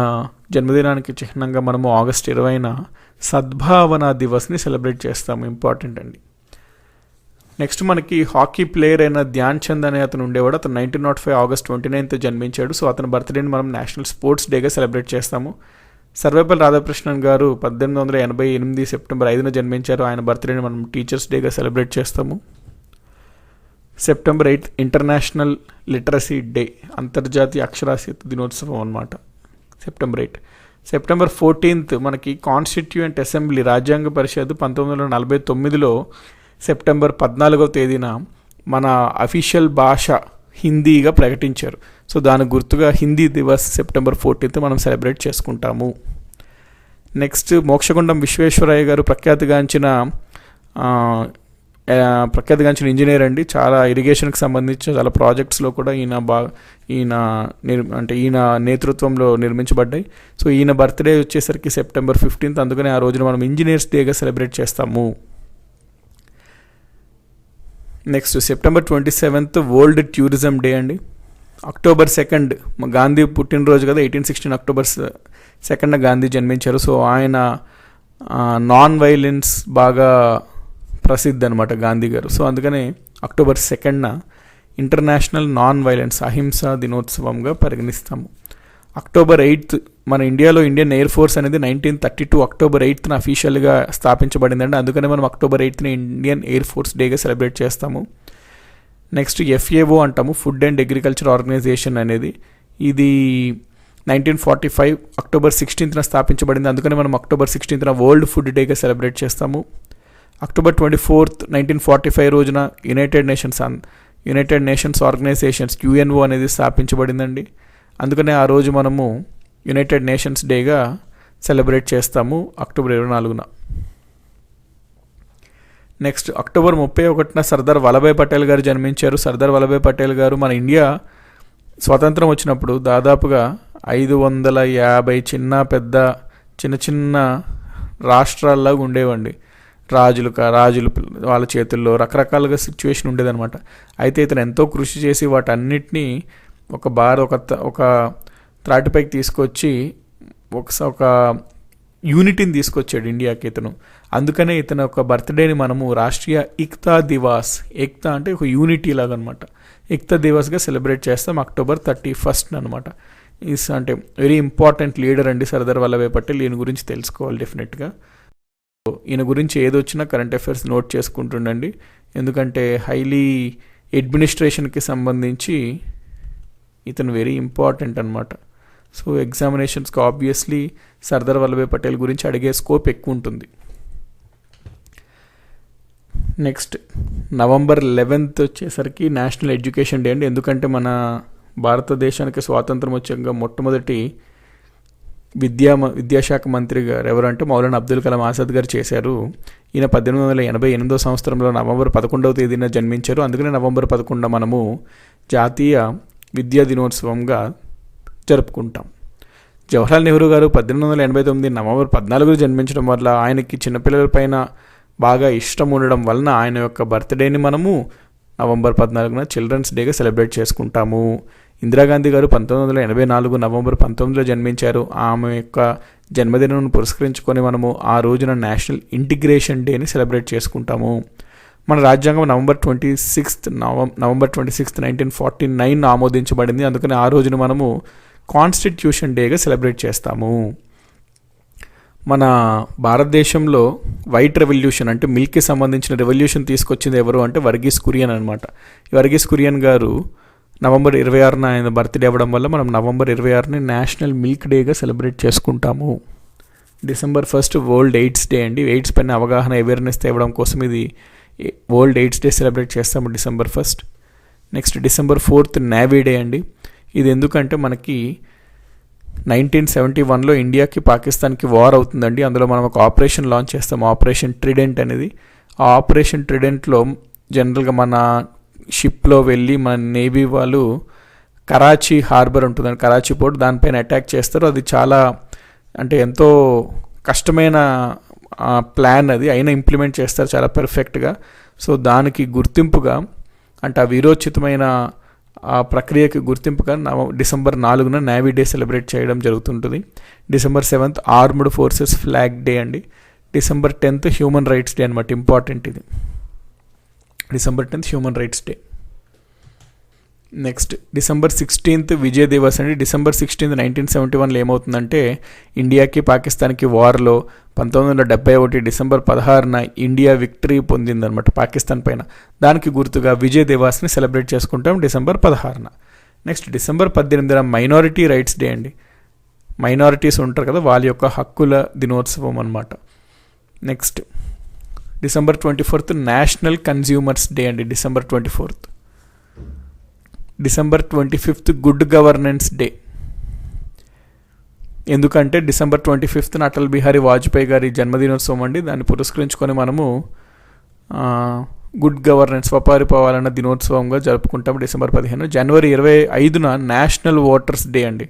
[SPEAKER 2] జన్మదినానికి చిహ్నంగా మనము August 20న సద్భావనా దివస్ని సెలబ్రేట్ చేస్తాము. ఇంపార్టెంట్ అండి. నెక్స్ట్ మనకి హాకీ ప్లేయర్ అయిన ధ్యాన్ చంద్ అనే అతను ఉండేవాడు. అతను 1905 August 29th జన్మించాడు. సో అతని బర్త్డేని మనం నేషనల్ స్పోర్ట్స్ డేగా సెలబ్రేట్ చేస్తాము. సర్వేపల్లి రాధాకృష్ణన్ గారు 1888 September 5న జన్మించారు. ఆయన బర్త్డేని మనం టీచర్స్ డేగా సెలబ్రేట్ చేస్తాము. September 8th international literacy day, అంతర్జాతీయ అక్షరాస్యత దినోత్సవం అన్నమాట. September 8. September 14th మనకి కాన్స్టిట్యూయెంట్ అసెంబ్లీ, రాజ్యాంగ పరిషత్ 1949లో September 14వ తేదీన మన అఫీషియల్ భాష హిందీగా ప్రకటించారు. సో దానికి గుర్తుగా హిందీ దివస్ September 14th మనం సెలబ్రేట్ చేసుకుంటాము. నెక్స్ట్ మోక్షగుండం విశ్వేశ్వరయ్య గారు ప్రఖ్యాతిగాంచిన ఇంజనీర్ అండి. చాలా ఇరిగేషన్కి సంబంధించి చాలా ప్రాజెక్ట్స్లో కూడా ఈయన నేతృత్వంలో నిర్మించబడ్డాయి. సో ఈయన బర్త్డే వచ్చేసరికి September 15th, అందుకని ఆ రోజున మనం ఇంజనీర్స్ డేగా సెలబ్రేట్ చేస్తాము. Next September 27th world tourism day అండి. October 2nd గాంధీ పుట్టినరోజు కదా, 1816 October 2nd గాంధీ జన్మించారు. సో ఆయన నాన్ వైలెన్స్ బాగా ప్రసిద్ధి అనమాట గాంధీ గారు. సో అందుకనే October 2nd international non violence అహింసా దినోత్సవంగా పరిగణిస్తాము. October 8th మన ఇండియాలో ఇండియన్ ఎయిర్ ఫోర్స్ అనేది 1932 October 8th అఫీషియల్గా స్థాపించబడిందండి. అందుకనే మనం October 8th Indian air force డేగా సెలబ్రేట్ చేస్తాము. నెక్స్ట్ FAO అంటాము, ఫుడ్ అండ్ అగ్రికల్చర్ ఆర్గనైజేషన్ అనేది. ఇది 1945 October 16th స్థాపించబడింది. అందుకని మనం October 16th వరల్డ్ ఫుడ్ డేగా సెలబ్రేట్ చేస్తాము. October 24th 1945 రోజున యునైటెడ్ నేషన్స్ ఆర్గనైజేషన్స్ UNO అనేది స్థాపించబడిందండి. అందుకనే ఆ రోజు మనము యునైటెడ్ నేషన్స్ డేగా సెలబ్రేట్ చేస్తాము October 24న. నెక్స్ట్ October 31న సర్దార్ వల్లభాయ్ పటేల్ గారు జన్మించారు. సర్దార్ వల్లభాయ్ పటేల్ గారు మన ఇండియా స్వతంత్రం వచ్చినప్పుడు దాదాపుగా 550 చిన్న చిన్న రాష్ట్రాల్లాగా ఉండేవండి. రాజులు వాళ్ళ చేతుల్లో రకరకాలుగా సిచ్యువేషన్ ఉండేదన్నమాట. అయితే ఇతను ఎంతో కృషి చేసి వాటన్నిటినీ ఒక త్రాటిపైకి తీసుకొచ్చి ఒక యూనిటీని తీసుకొచ్చాడు ఇండియాకి ఇతను. అందుకనే ఇతను ఒక బర్త్డేని మనము రాష్ట్రీయ ఏక్తా దివాస్, ఏక్తా అంటే ఒక యూనిటీ లాగా అనమాట, ఏక్తా దివాస్గా సెలబ్రేట్ చేస్తాం October 31st అనమాట. అంటే వెరీ ఇంపార్టెంట్ లీడర్ అండి సర్దార్ వల్లభాయ్ పటేల్. ఈయన గురించి తెలుసుకోవాలి డెఫినెట్గా. ఈయన గురించి ఏదొచ్చినా కరెంట్ అఫైర్స్ నోట్ చేసుకుంటుండండి, ఎందుకంటే హైలీ అడ్మినిస్ట్రేషన్కి సంబంధించి ఇతను వెరీ ఇంపార్టెంట్ అనమాట. సో ఎగ్జామినేషన్స్కి ఆబ్వియస్లీ సర్దార్ వల్లభాయ్ పటేల్ గురించి అడిగే స్కోప్ ఎక్కువ ఉంటుంది. నెక్స్ట్ నవంబర్ 11th వచ్చేసరికి నేషనల్ ఎడ్యుకేషన్ డే అండి. ఎందుకంటే మన భారతదేశానికి స్వాతంత్రం వచ్చాక మొట్టమొదటి విద్యాశాఖ మంత్రి గారు ఎవరంటే మౌలానా అబ్దుల్ కలాం ఆజాద్ గారు చేశారు. ఈయన 1888 సంవత్సరంలో నవంబర్ 11వ తేదీన జన్మించారు. అందుకనే నవంబర్ 11 మనము జాతీయ విద్యా దినోత్సవంగా జరుపుకుంటాం. జవహర్లాల్ నెహ్రూ గారు 1889 నవంబర్ 14 జన్మించడం వల్ల ఆయనకి చిన్నపిల్లల పైన బాగా ఇష్టం ఉండడం వలన ఆయన యొక్క బర్త్డేని మనము నవంబర్ 14న చిల్డ్రన్స్ డేగా సెలబ్రేట్ చేసుకుంటాము. ఇందిరాగాంధీ గారు 1984 నవంబర్ 19లో జన్మించారు. ఆమె యొక్క జన్మదినం పురస్కరించుకొని మనము ఆ రోజున నేషనల్ ఇంటిగ్రేషన్ డేని సెలబ్రేట్ చేసుకుంటాము. మన రాజ్యాంగం నవంబర్ 26 1949 ఆమోదించబడింది. అందుకని ఆ రోజున మనము కాన్స్టిట్యూషన్ డేగా సెలబ్రేట్ చేస్తాము. మన భారతదేశంలో వైట్ రెవల్యూషన్ అంటే మిల్క్కి సంబంధించిన రెవల్యూషన్ తీసుకొచ్చింది ఎవరు అంటే వర్గీస్ కురియన్ అనమాట. ఈ వర్గీస్ కురియన్ గారు నవంబర్ 26న ఆయన బర్త్డే అవ్వడం వల్ల మనం నవంబర్ 26ని నేషనల్ మిల్క్ డేగా సెలబ్రేట్ చేసుకుంటాము. డిసెంబర్ 1 వరల్డ్ ఎయిడ్స్ డే అండి. ఎయిడ్స్ పైన అవగాహన అవేర్నెస్ తేవడం కోసం ఇది వరల్డ్ ఎయిడ్స్ డే సెలబ్రేట్ చేస్తాము December 1. Next December 4 navy day అండి. ఇది ఎందుకంటే మనకి 1971లో ఇండియాకి పాకిస్తాన్కి వార్ అవుతుందండి. అందులో మనం ఒక ఆపరేషన్ లాంచ్ చేస్తాం, ఆపరేషన్ ట్రిడెంట్ అనేది. ఆ ఆపరేషన్ ట్రిడెంట్లో జనరల్గా మన షిప్లో వెళ్ళి మన నేవీ వాళ్ళు కరాచీ హార్బర్ ఉంటుందండి, కరాచీ పోర్ట్, దానిపైన అటాక్ చేస్తారు. అది చాలా అంటే ఎంతో కష్టమైన ప్లాన్ అది, అయినా ఇంప్లిమెంట్ చేస్తారు చాలా పర్ఫెక్ట్గా. సో దానికి గుర్తింపుగా అంటే ఆ వీరోచితమైన ఆ ప్రక్రియకి గుర్తింపుగా డిసెంబర్ 4న నేవీ డే సెలబ్రేట్ చేయడం జరుగుతుంటుంది. December 7 armed forces flag day అండి. డిసెంబర్ 10 హ్యూమన్ రైట్స్ డే అనమాట. ఇంపార్టెంట్ ఇది. December 10 human rights day. Next December 16 Vijay Diwas అండి. డిసెంబర్ 16 1971లో ఏమవుతుందంటే ఇండియాకి పాకిస్తాన్కి వార్లో 1971 డిసెంబర్ 16న ఇండియా విక్టరీ పొందిందనమాట పాకిస్తాన్ పైన. దానికి గుర్తుగా విజయ్ దివాస్ని సెలబ్రేట్ చేసుకుంటాం డిసెంబర్ 16న. నెక్స్ట్ డిసెంబర్ 18న మైనారిటీ రైట్స్ డే అండి. మైనారిటీస్ ఉంటారు కదా, వాళ్ళ యొక్క హక్కుల దినోత్సవం అనమాట. Next December 24 national consumers day అండి. December 24. December 25 good governance day. ఎందుకంటే డిసెంబర్ 25న అటల్ బిహారీ వాజ్పేయి గారి జన్మదినోత్సవం అండి. దాన్ని పురస్కరించుకొని మనము గుడ్ గవర్నెన్స్ స్వపరిపాలన దినోత్సవంగా జరుపుకుంటాం డిసెంబర్ 15. జనవరి 25న నేషనల్ ఓటర్స్ డే అండి.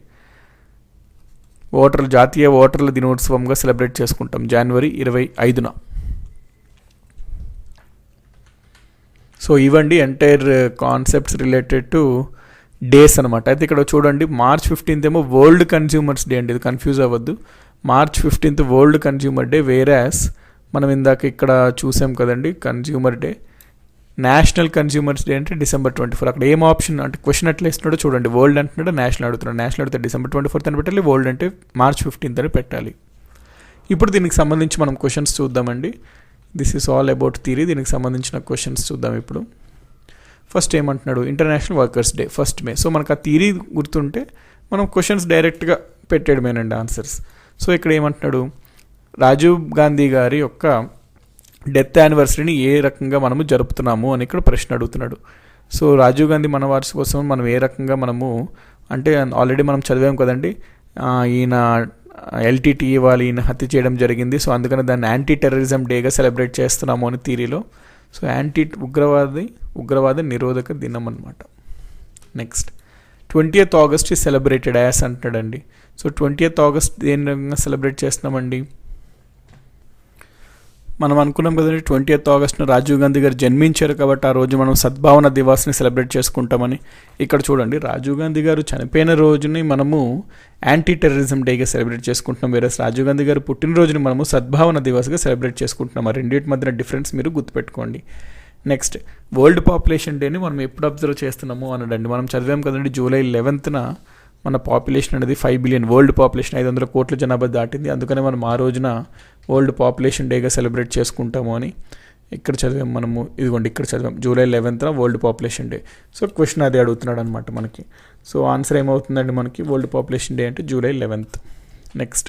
[SPEAKER 2] జాతీయ ఓటర్ల దినోత్సవంగా సెలబ్రేట్ చేసుకుంటాం జనవరి 25న. సో ఇవండి entire concepts related two days అనమాట. అయితే ఇక్కడ చూడండి మార్చ్ 15 ఏమో వరల్డ్ కన్జ్యూమర్స్ డే అండి. ఇది కన్ఫ్యూజ్ అవ్వద్దు. మార్చ్ 15 వరల్డ్ కన్జ్యూమర్ డే, వేరాస్ మనం ఇందాక ఇక్కడ చూసాం కదండి consumer day. National consumers day అంటే డిసెంబర్ 24. అక్కడ ఏం ఆప్షన్ అంటే క్వశ్చన్ ఎట్లా ఇస్తున్నాడో చూడండి. వరల్డ్ అంటున్నాడు, నేషనల్ అడుగుతున్నాడు. నేషనల్ అడిగితే డిసెంబర్ 24 అని పెట్టాలి, వరల్డ్ అంటే మార్చ్ 15 అని పెట్టాలి. ఇప్పుడు దీనికి సంబంధించి మనం క్వశ్చన్స్ చూద్దామండి. This is all about theory. దీనికి సంబంధించిన క్వశ్చన్స్ చూద్దాం ఇప్పుడు. ఫస్ట్ ఏమంటున్నాడు, ఇంటర్నేషనల్ వర్కర్స్ డే 1 మే. సో మనకు ఆ థియరీ గుర్తుంటే మనం క్వశ్చన్స్ డైరెక్ట్గా పెట్టేయడమేనండి ఆన్సర్స్. సో ఇక్కడ ఏమంటున్నాడు, రాజీవ్ గాంధీ గారి యొక్క డెత్ యానివర్సరీని ఏ రకంగా మనము జరుపుతున్నాము అని ఇక్కడ ప్రశ్న అడుగుతున్నాడు. సో రాజీవ్ గాంధీ మన వారి కోసం మనం ఏ రకంగా మనము అంటే ఆల్రెడీ మనం చదివాం కదండి, ఈయన ఎల్టీటీ వాళ్ళు ఈయన హత్య చేయడం జరిగింది. సో అందుకని దాన్ని యాంటీ టెర్రరిజం డేగా సెలబ్రేట్ చేస్తున్నాము అని థియరీలో. సో ఉగ్రవాద నిరోధక దినం అనమాట. Next 20th August is celebrated as అంటున్నాడండి. సో 20th ఆగస్ట్ దేని రకంగా సెలబ్రేట్ చేస్తున్నామండి, మనం అనుకున్నాం కదండి 20th ఆగస్ట్ను రాజీవ్ గాంధీ గారు జన్మించారు కాబట్టి ఆ రోజు మనం సద్భావన దివాస్ని సెలబ్రేట్ చేసుకుంటామని. ఇక్కడ చూడండి రాజీవ్ గాంధీ గారు చనిపోయిన రోజుని మనము యాంటీ టెర్రరిజం డేగా సెలబ్రేట్ చేసుకుంటున్నాం, వేరే రాజీవ్ గాంధీ గారు పుట్టినరోజుని మనము సద్భావన దివాస్గా సెలబ్రేట్ చేసుకుంటున్నాం. ఆ రెండింటి మధ్యన డిఫరెన్స్ మీరు గుర్తుపెట్టుకోండి. నెక్స్ట్ వరల్డ్ పాపులేషన్ డేని మనం ఎప్పుడు అబ్జర్వ్ చేస్తున్నాము అనడండి. మనం చదివాం కదండి జూలై 11న మన పాపులేషన్ అనేది 5 బిలియన్, వరల్డ్ పాపులేషన్ 500 కోట్ల జనాభా దాటింది. అందుకనే మనం ఆ రోజున వరల్డ్ పాపులేషన్ డేగా సెలబ్రేట్ చేసుకుంటాము అని. ఇక్కడ చదివాం మనము, ఇదిగోండి ఇక్కడ చదివాం July 11th world population day. So question అది అడుగుతున్నాడు అనమాట మనకి. సో ఆన్సర్ ఏమవుతుందండి మనకి, వరల్డ్ పాపులేషన్ డే అంటే July 11th. Next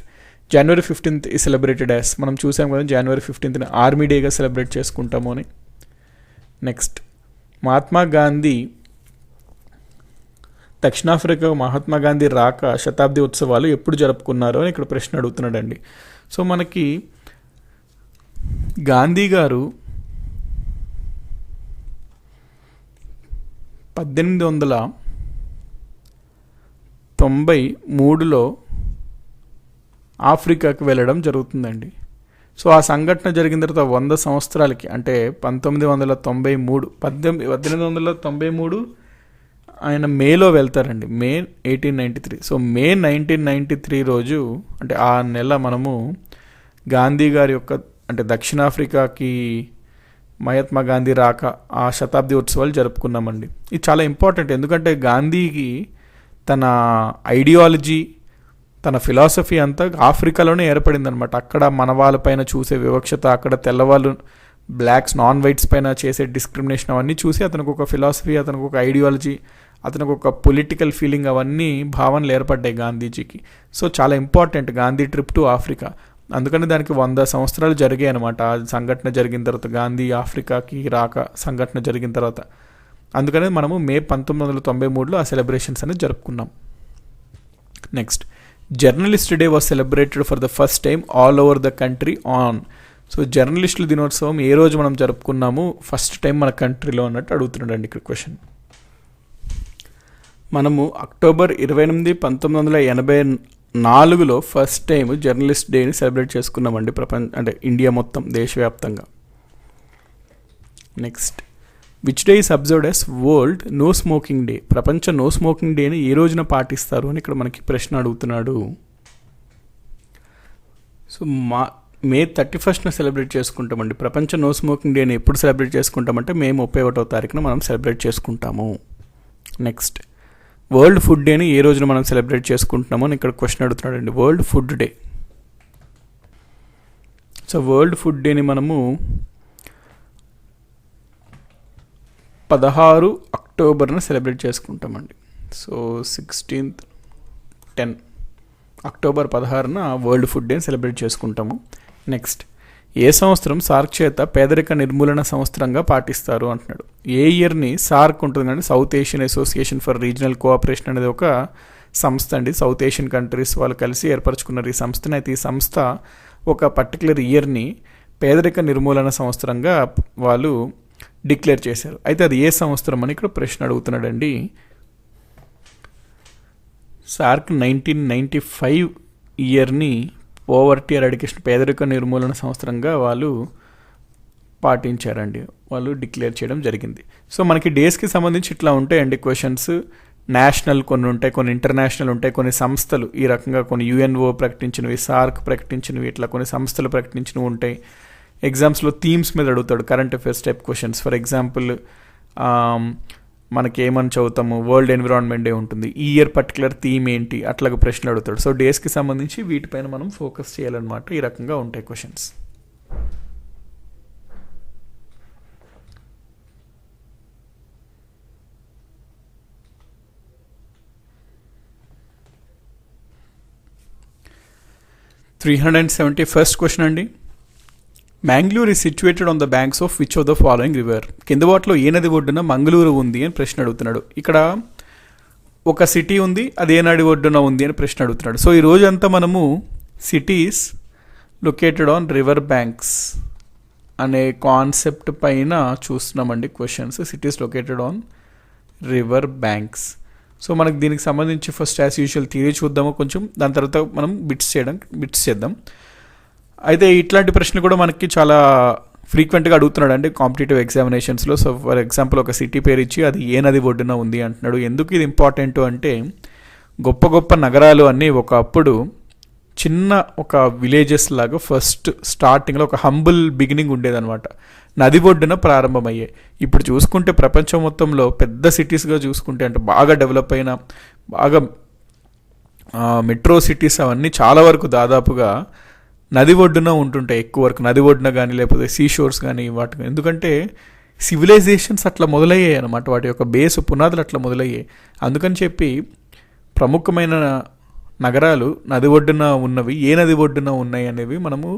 [SPEAKER 2] January 15th is celebrated as, మనం చూసాం కదా జనవరి 15th ఆర్మీ డేగా సెలబ్రేట్ చేసుకుంటాము అని. నెక్స్ట్ మహాత్మా గాంధీ దక్షిణాఫ్రికా మహాత్మా గాంధీ రాక శతాబ్ది ఉత్సవాలు ఎప్పుడు జరుపుకున్నారు అని ఇక్కడ ప్రశ్న అడుగుతున్నాడండి. సో మనకి గాంధీ గారు 1893లో ఆఫ్రికాకి వెళ్ళడం జరుగుతుందండి. సో ఆ సంఘటన జరిగిన తర్వాత 100 సంవత్సరాలకి అంటే 1893 ఆయన మేలో వెళ్తారండి, మే 1893. సో మే 1993 రోజు అంటే ఆ నెల మనము గాంధీ గారి యొక్క అంటే దక్షిణాఫ్రికాకి మహాత్మా గాంధీ రాక ఆ శతాబ్ది ఉత్సవాలు జరుపుకున్నామండి. ఇది చాలా ఇంపార్టెంట్, ఎందుకంటే గాంధీకి తన ఐడియాలజీ తన ఫిలాసఫీ అంతా ఆఫ్రికాలోనే ఏర్పడింది అనమాట. అక్కడ మన వాళ్ళపైన చూసే వివక్షత, అక్కడ తెల్లవాళ్ళు బ్లాక్స్ నాన్ వైట్స్ పైన చేసే డిస్క్రిమినేషన్ అవన్నీ చూసి అతనికి ఒక ఫిలాసఫీ, అతనికి ఒక ఐడియాలజీ, అతనికి ఒక పొలిటికల్ ఫీలింగ్ అవన్నీ భావనలు ఏర్పడ్డాయి గాంధీజీకి. సో చాలా important Gandhi trip to Africa. అందుకని దానికి 100 సంవత్సరాలు జరిగాయి అనమాట ఆ సంఘటన జరిగిన తర్వాత, గాంధీ ఆఫ్రికాకి రాక సంఘటన జరిగిన తర్వాత. అందుకని మనము మే 1993లో ఆ సెలబ్రేషన్స్ అనేది జరుపుకున్నాం. Next journalist day was celebrated for the first time all over the country on. So జర్నలిస్టుల దినోత్సవం ఏ రోజు మనం జరుపుకున్నాము ఫస్ట్ టైం మన కంట్రీలో అన్నట్టు అడుగుతున్నాడండి ఇక్కడ క్వశ్చన్. మనము అక్టోబర్ 28, 1984లో ఫస్ట్ టైం జర్నలిస్ట్ డేని సెలబ్రేట్ చేసుకున్నామండి అంటే ఇండియా మొత్తం దేశవ్యాప్తంగా. Next which day is observed as world no smoking day. ప్రపంచ నో స్మోకింగ్ డేని ఏ రోజున పాటిస్తారు అని ఇక్కడ మనకి ప్రశ్న అడుగుతున్నాడు. సో మే 31st సెలబ్రేట్ చేసుకుంటామండి. ప్రపంచ నో స్మోకింగ్ డేని ఎప్పుడు సెలబ్రేట్ చేసుకుంటామంటే మే 31వ తారీఖున మనం సెలబ్రేట్ చేసుకుంటాము. నెక్స్ట్ వరల్డ్ ఫుడ్ డేని ఏ రోజున మనం సెలబ్రేట్ చేసుకుంటున్నామో అని ఇక్కడ క్వశ్చన్ అడుగుతున్నాడండి. World food day. So world food డేని మనము 16 అక్టోబర్న సెలబ్రేట్ చేసుకుంటామండి. సో 10 అక్టోబర్ 16న వరల్డ్ ఫుడ్ డేని సెలబ్రేట్ చేసుకుంటాము. నెక్స్ట్ ఏ సంవత్సరం సార్క్ చేత పేదరిక నిర్మూలన సంవత్సరంగా పాటిస్తారు అంటున్నాడు. ఏ ఇయర్ని సార్క్ ఉంటుంది కానీ south Asian association for regional cooperation అనేది ఒక సంస్థ అండి. సౌత్ ఏషియన్ కంట్రీస్ వాళ్ళు కలిసి ఏర్పరచుకున్నారు ఈ సంస్థని. అయితే ఈ సంస్థ ఒక పర్టికులర్ ఇయర్ని పేదరిక నిర్మూలన సంవత్సరంగా వాళ్ళు డిక్లేర్ చేశారు. అయితే అది ఏ సంవత్సరం అని ఇక్కడ ప్రశ్న అడుగుతున్నాడండి. సార్క్ 1995 ఇయర్ని పోవర్టీ ఎరాడికేషన్ పేదరిక నిర్మూలన సంవత్సరంగా వాళ్ళు పాటించారండి, వాళ్ళు డిక్లేర్ చేయడం జరిగింది. సో మనకి డేస్కి సంబంధించి ఇట్లా ఉంటాయండి క్వశ్చన్స్. నేషనల్ కొన్ని ఉంటాయి, కొన్ని ఇంటర్నేషనల్ ఉంటాయి, కొన్ని సంస్థలు ఈ రకంగా కొన్ని యుఎన్ఓ ప్రకటించినవి, సార్క్ ప్రకటించినవి, ఇట్లా కొన్ని సంస్థలు ప్రకటించినవి ఉంటాయి. ఎగ్జామ్స్లో థీమ్స్ మీద అడుగుతాడు, current affairs type questions. For example మనకి ఏమని చదువుతాము, వరల్డ్ ఎన్విరాన్మెంట్ డే ఉంటుంది, ఈ ఇయర్ పర్టికులర్ థీమ్ ఏంటి, అట్లాగే ప్రశ్నలు అడుగుతాడు. సో డేస్కి సంబంధించి వీటిపైన మనం ఫోకస్ చేయాలన్నమాట. ఈ రకంగా ఉంటాయి క్వశ్చన్స్. ఫస్ట్ క్వశ్చన్ అండి. Mangalore is situated on the banks of which of the following river. కింద వాటిలో ఏ నది ఒడ్డున మంగళూరు ఉంది అని ప్రశ్న అడుగుతున్నాడు. ఇక్కడ ఒక సిటీ ఉంది, అది ఏ నది ఒడ్డున ఉంది అని ప్రశ్న అడుగుతున్నాడు. సో ఈ రోజంతా మనము cities located on river banks అనే కాన్సెప్ట్ పైన చూస్తున్నామండి questions. Cities located on river banks. So మనకు దీనికి సంబంధించి ఫస్ట్ యాజ్ యూజువల్ థియరీ చూద్దాము కొంచెం, దాని తర్వాత మనం బిట్స్ చేద్దాం. అయితే ఇట్లాంటి ప్రశ్నలు కూడా మనకి చాలా ఫ్రీక్వెంట్గా అడుగుతున్నాడు అండి కాంపిటేటివ్ ఎగ్జామినేషన్స్లో. సో ఫర్ ఎగ్జాంపుల్ ఒక సిటీ పేరు ఇచ్చి అది ఏ నది ఒడ్డున ఉంది అంటున్నాడు. ఎందుకు ఇది ఇంపార్టెంట్ అంటే గొప్ప గొప్ప నగరాలు అన్నీ ఒకప్పుడు చిన్న ఒక విలేజెస్ లాగా ఫస్ట్ స్టార్టింగ్లో ఒక హంబుల్ బిగినింగ్ ఉండేదన్నమాట, నది ఒడ్డున ప్రారంభమయ్యాయి. ఇప్పుడు చూసుకుంటే ప్రపంచం మొత్తంలో పెద్ద సిటీస్గా చూసుకుంటే అంటే బాగా డెవలప్ అయిన బాగా మెట్రో సిటీస్ అవన్నీ చాలా వరకు దాదాపుగా నది ఒడ్డున ఉంటుంటాయి ఎక్కువ వరకు, నది ఒడ్డున కానీ లేకపోతే సీ షోర్స్ కానీ వాటి, ఎందుకంటే సివిలైజేషన్స్ అట్లా మొదలయ్యాయి అనమాట, వాటి యొక్క బేస్ పునాదులు అట్లా మొదలయ్యాయి. అందుకని చెప్పి ప్రముఖమైన నగరాలు నది ఒడ్డున ఉన్నవి, ఏ నది ఒడ్డున ఉన్నాయి అనేవి మనము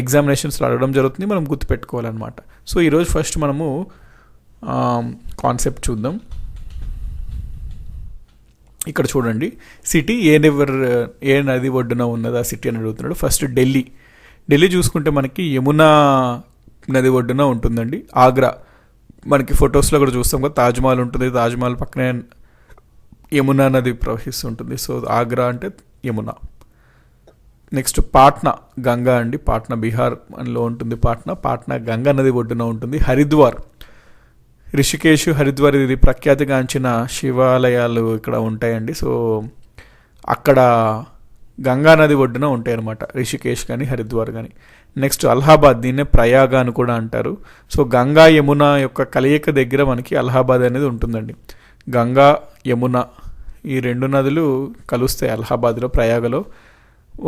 [SPEAKER 2] ఎగ్జామినేషన్స్లో అడగడం జరుగుతుంది, మనం గుర్తుపెట్టుకోవాలన్నమాట. సో ఈరోజు ఫస్ట్ మనము కాన్సెప్ట్ చూద్దాం. ఇక్కడ చూడండి, సిటీ ఏ నది ఒడ్డున ఉన్నది ఆ సిటీ అని అడుగుతున్నాడు. ఫస్ట్ ఢిల్లీ చూసుకుంటే మనకి యమునా నది ఒడ్డున ఉంటుందండి. ఆగ్రా మనకి ఫొటోస్లో కూడా చూస్తాం కదా, తాజ్మహల్ ఉంటుంది, తాజ్మహల్ పక్కనే యమునా నది ప్రవహిస్తుంటుంది. సో ఆగ్రా అంటే యమునా. నెక్స్ట్ పాట్నా, గంగా అండి, పాట్నా బీహార్లో ఉంటుంది. పాట్నా గంగా నది ఒడ్డున ఉంటుంది. హరిద్వార్, రిషికేశ్, హరిద్వార్ ఇది ప్రఖ్యాతిగాంచిన శివాలయాలు ఇక్కడ ఉంటాయండి. సో అక్కడ గంగా నది ఒడ్డున ఉంటాయి అన్నమాట, రిషికేశ్ కానీ హరిద్వార్ కానీ. నెక్స్ట్ అలహాబాద్, దీన్నే ప్రయాగ అని కూడా అంటారు. సో గంగా యమున యొక్క కలయిక దగ్గర మనకి అలహాబాద్ అనేది ఉంటుందండి. గంగా యమున ఈ రెండు నదులు కలుస్తాయి అలహాబాద్లో, ప్రయాగలో.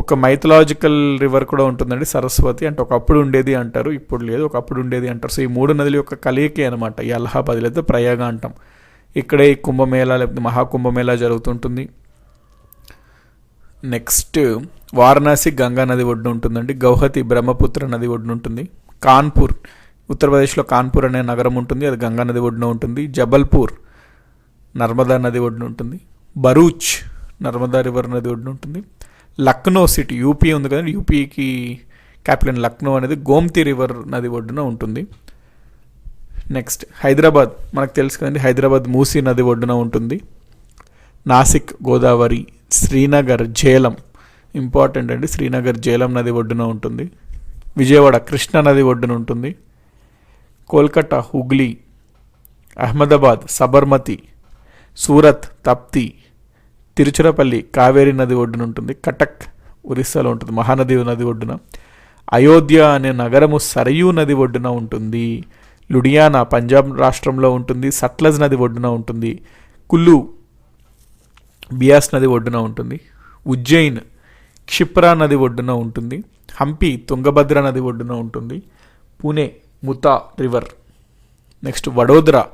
[SPEAKER 2] ఒక మైథలాజికల్ రివర్ కూడా ఉంటుందండి, సరస్వతి, అంటే ఒకప్పుడు ఉండేది అంటారు, ఇప్పుడు లేదు, ఒకప్పుడు ఉండేది అంటారు. సో ఈ మూడు నదుల యొక్క కలయికే అనమాట ఈ అలహాబాద్, లేదా ప్రయాగ అంటాం. ఇక్కడే ఈ కుంభమేళా లేకపోతే మహాకుంభమేళా జరుగుతుంటుంది. నెక్స్ట్ వారణాసి గంగా నది ఒడ్డున ఉంటుందండి. గౌహతి బ్రహ్మపుత్ర నది ఒడ్డున ఉంటుంది. కాన్పూర్, ఉత్తరప్రదేశ్లో కాన్పూర్ అనే నగరం ఉంటుంది, అది గంగా నది ఒడ్డున ఉంటుంది. జబల్పూర్ నర్మదా నది ఒడ్డున ఉంటుంది. భరూచ్ నర్మదా రివర్ నది ఒడ్డున ఉంటుంది. లక్నో సిటీ, యూపీ ఉంది కదండి, యూపీకి క్యాపిటల్ లక్నో అనేది గోమ్తి రివర్ నది ఒడ్డున ఉంటుంది. నెక్స్ట్ హైదరాబాద్, మనకు తెలుసు కదండి, హైదరాబాద్ మూసీ నది ఒడ్డున ఉంటుంది. నాసిక్ గోదావరి. శ్రీనగర్ జేలం, ఇంపార్టెంట్ అండి, శ్రీనగర్ జేలం నది ఒడ్డున ఉంటుంది. విజయవాడ కృష్ణా నది ఒడ్డున ఉంటుంది. కోల్కతా హుగ్లీ. అహ్మదాబాద్ సబర్మతి. సూరత్ తప్తి. తిరుచిరపల్లి కావేరీ నది ఒడ్డున ఉంటుంది. కటక్ ఒరిస్సాలో ఉంటుంది, మహానది నది ఒడ్డున. అయోధ్య అనే నగరము సరయూ నది ఒడ్డున ఉంటుంది. లుడియానా పంజాబ్ రాష్ట్రంలో ఉంటుంది, సట్లజ్ నది ఒడ్డున ఉంటుంది. కుల్లు బియాస్ నది ఒడ్డున ఉంటుంది. ఉజ్జయిన్ క్షిప్రా నది ఒడ్డున ఉంటుంది. హంపి తుంగభద్ర నది ఒడ్డున ఉంటుంది. పూణే ముతా రివర్. నెక్స్ట్ వడోదరా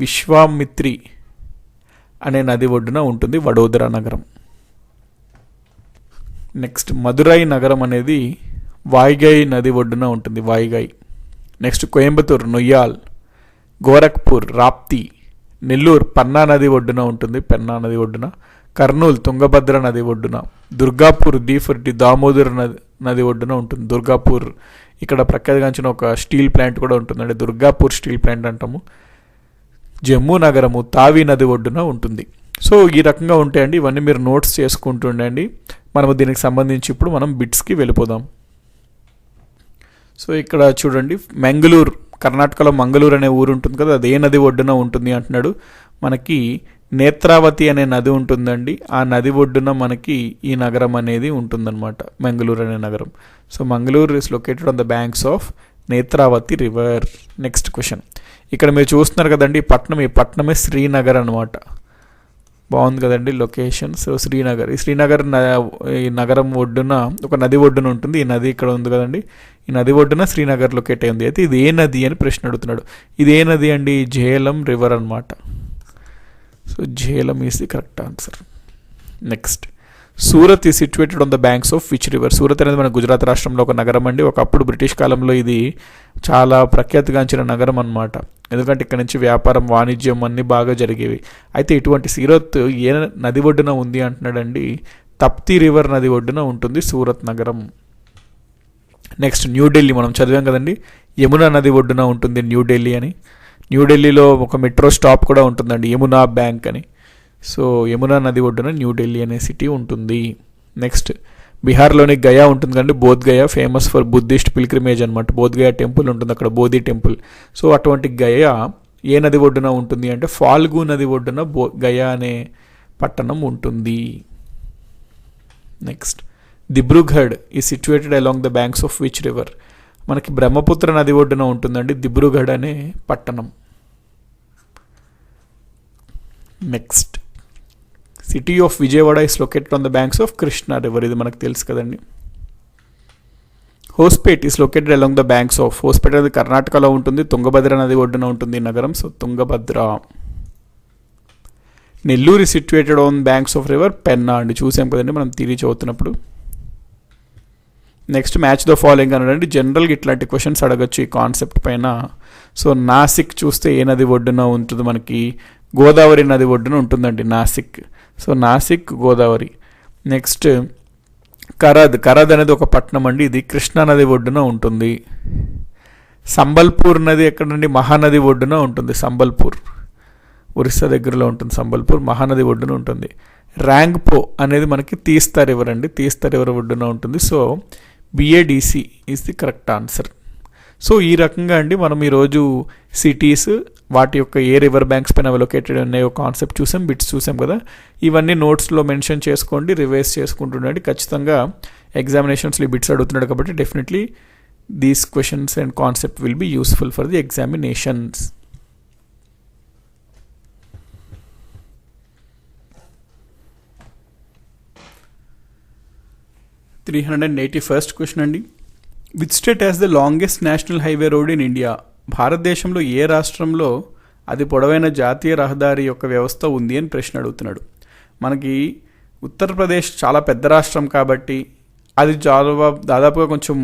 [SPEAKER 2] విశ్వామిత్రి అనే నది ఒడ్డున ఉంటుంది, వడోదరా నగరం. నెక్స్ట్ మదురై నగరం అనేది వాయిగై నది ఒడ్డున ఉంటుంది, వాయిగై. నెక్స్ట్ కోయంబత్తూర్ నొయ్యాల్. గోరఖ్పూర్ రాప్తి. నెల్లూరు పన్నా నది ఒడ్డున ఉంటుంది, పెన్నా నది ఒడ్డున. కర్నూలు తుంగభద్ర నది ఒడ్డున. దుర్గాపూర్ దామోదర్ నది ఒడ్డున ఉంటుంది. దుర్గాపూర్ ఇక్కడ ప్రఖ్యాతిగాంచిన ఒక స్టీల్ ప్లాంట్ కూడా ఉంటుందండి, దుర్గాపూర్ స్టీల్ ప్లాంట్ అంటాము. జమ్మూ నగరము తావి నది ఒడ్డున ఉంటుంది. సో ఈ రకంగా ఉంటాయండి, ఇవన్నీ మీరు నోట్స్ చేసుకుంటుండండి. మనము దీనికి సంబంధించి ఇప్పుడు మనం బిట్స్కి వెళ్ళిపోదాం. సో ఇక్కడ చూడండి, మంగళూరు, కర్ణాటకలో మంగళూరు అనే ఊరు ఉంటుంది కదా, అది ఏ నది ఒడ్డున ఉంటుంది అంటున్నాడు. మనకి నేత్రావతి అనే నది ఉంటుందండి, ఆ నది ఒడ్డున మనకి ఈ నగరం అనేది ఉంటుందన్నమాట, మంగళూరు అనే నగరం. So Mangaluru is located on the banks of Netravati river. Next question, ఇక్కడ మీరు చూస్తున్నారు కదండి ఈ పట్టణమే శ్రీనగర్ అనమాట. బాగుంది కదండి లొకేషన్. సో శ్రీనగర్, ఈ నగరం ఒడ్డున ఒక నది ఒడ్డున ఉంటుంది. ఈ నది ఇక్కడ ఉంది కదండి, ఈ నది ఒడ్డున శ్రీనగర్ లొకేట్ అయింది. అయితే ఇది ఏ నది అని ప్రశ్న అడుగుతున్నాడు. ఇది ఏ నది అండి? ఝేలం రివర్ అనమాట. So Jhelum is the correct answer. Next, Surat is situated on the banks of which river? Surat అనేది మన గుజరాత్ రాష్ట్రంలో ఒక నగరం అండి. ఒకప్పుడు బ్రిటిష్ కాలంలో ఇది చాలా ప్రఖ్యాతిగాంచిన నగరం అనమాట, ఎందుకంటే ఇక్కడ నుంచి వ్యాపారం వాణిజ్యం అన్నీ బాగా జరిగేవి. అయితే ఇటువంటి సూరత్ ఏ నది ఒడ్డున ఉంది అంటున్నాడండి? తప్తి రివర్ నది ఒడ్డున ఉంటుంది సూరత్ నగరం. నెక్స్ట్, న్యూఢిల్లీ మనం చదివాం కదండి, యమునా నది ఒడ్డున ఉంటుంది న్యూఢిల్లీ అని. న్యూఢిల్లీలో ఒక మెట్రో స్టాప్ కూడా ఉంటుందండి, యమునా బ్యాంక్ అని. సో యమునా నది ఒడ్డున న్యూఢిల్లీ అనే సిటీ ఉంటుంది. నెక్స్ట్, బీహార్లోని గయా ఉంటుంది కండి, Bodh Gaya famous for Buddhist pilgrimage అనమాట. బోధ్ గయా టెంపుల్ ఉంటుంది అక్కడ, బోధి టెంపుల్. సో అటువంటి గయా ఏ నది ఒడ్డున ఉంటుంది అంటే ఫాల్గు నది ఒడ్డున గయా అనే పట్టణం ఉంటుంది. నెక్స్ట్, దిబ్రూఘడ్ ఈ situated along the banks of which river? మనకి బ్రహ్మపుత్ర నది ఒడ్డున ఉంటుందండి దిబ్రూఘడ్ అనే పట్టణం. Next, city of Vijayawada is located on the banks of Krishna river. ఇది మనకు తెలుసు కదండి. Hospet is located along the banks of, Hospet అనేది కర్ణాటకలో ఉంటుంది, తుంగభద్ర నది ఒడ్డున ఉంటుంది ఈ నగరం. So Tungabhadra. Nellore situated on banks of river Penna అండి, చూసాం కదండి మనం తిరిగి చదువుతున్నప్పుడు. నెక్స్ట్ మ్యాచ్ ద ఫాలోయింగ్ అన్నాడండి. జనరల్గా ఇట్లాంటి క్వశ్చన్స్ అడగచ్చు ఈ కాన్సెప్ట్ పైన. సో నాసిక్ చూస్తే ఏ నది ఒడ్డున ఉంటుంది మనకి, గోదావరి నది ఒడ్డున ఉంటుందండి నాసిక్. సో నాసిక్ గోదావరి. నెక్స్ట్ కరద్ అనేది ఒక పట్టణం అండి, ఇది కృష్ణా నది ఒడ్డున ఉంటుంది. సంబల్పూర్ నది ఎక్కడండి, మహానది ఒడ్డున ఉంటుంది. సంబల్పూర్ ఒరిస్సా దగ్గరలో ఉంటుంది సంబల్పూర్, మహానది ఒడ్డున ఉంటుంది. ర్యాంగ్పో అనేది మనకి తీస్తా రివర్ అండి, తీస్తా రివర్ ఒడ్డున ఉంటుంది. So BADC is the correct answer. So ఈ రకంగా అండి మనం ఈరోజు సిటీస్ వాటి యొక్క ఏ రివర్ బ్యాంక్స్ పైన లొకేటెడ్ ఉన్నాయో కాన్సెప్ట్ చూసాం, బిట్స్ చూసాం కదా. ఇవన్నీ నోట్స్లో మెన్షన్ చేసుకోండి, రివైజ్ చేసుకుంటుండండి. ఖచ్చితంగా ఎగ్జామినేషన్స్లో ఈ బిట్స్ అడుగుతున్నాడు కాబట్టి definitely these questions and concept will be useful for the examinations. First question అండి. Which state has the longest national highway road in India? భారతదేశంలో ఏ రాష్ట్రంలో అది పొడవైన జాతీయ రహదారి యొక్క వ్యవస్థ ఉంది అని ప్రశ్న అడుగుతున్నాడు. మనకి ఉత్తరప్రదేశ్ చాలా పెద్ద రాష్ట్రం కాబట్టి అది దాదాపుగా కొంచెం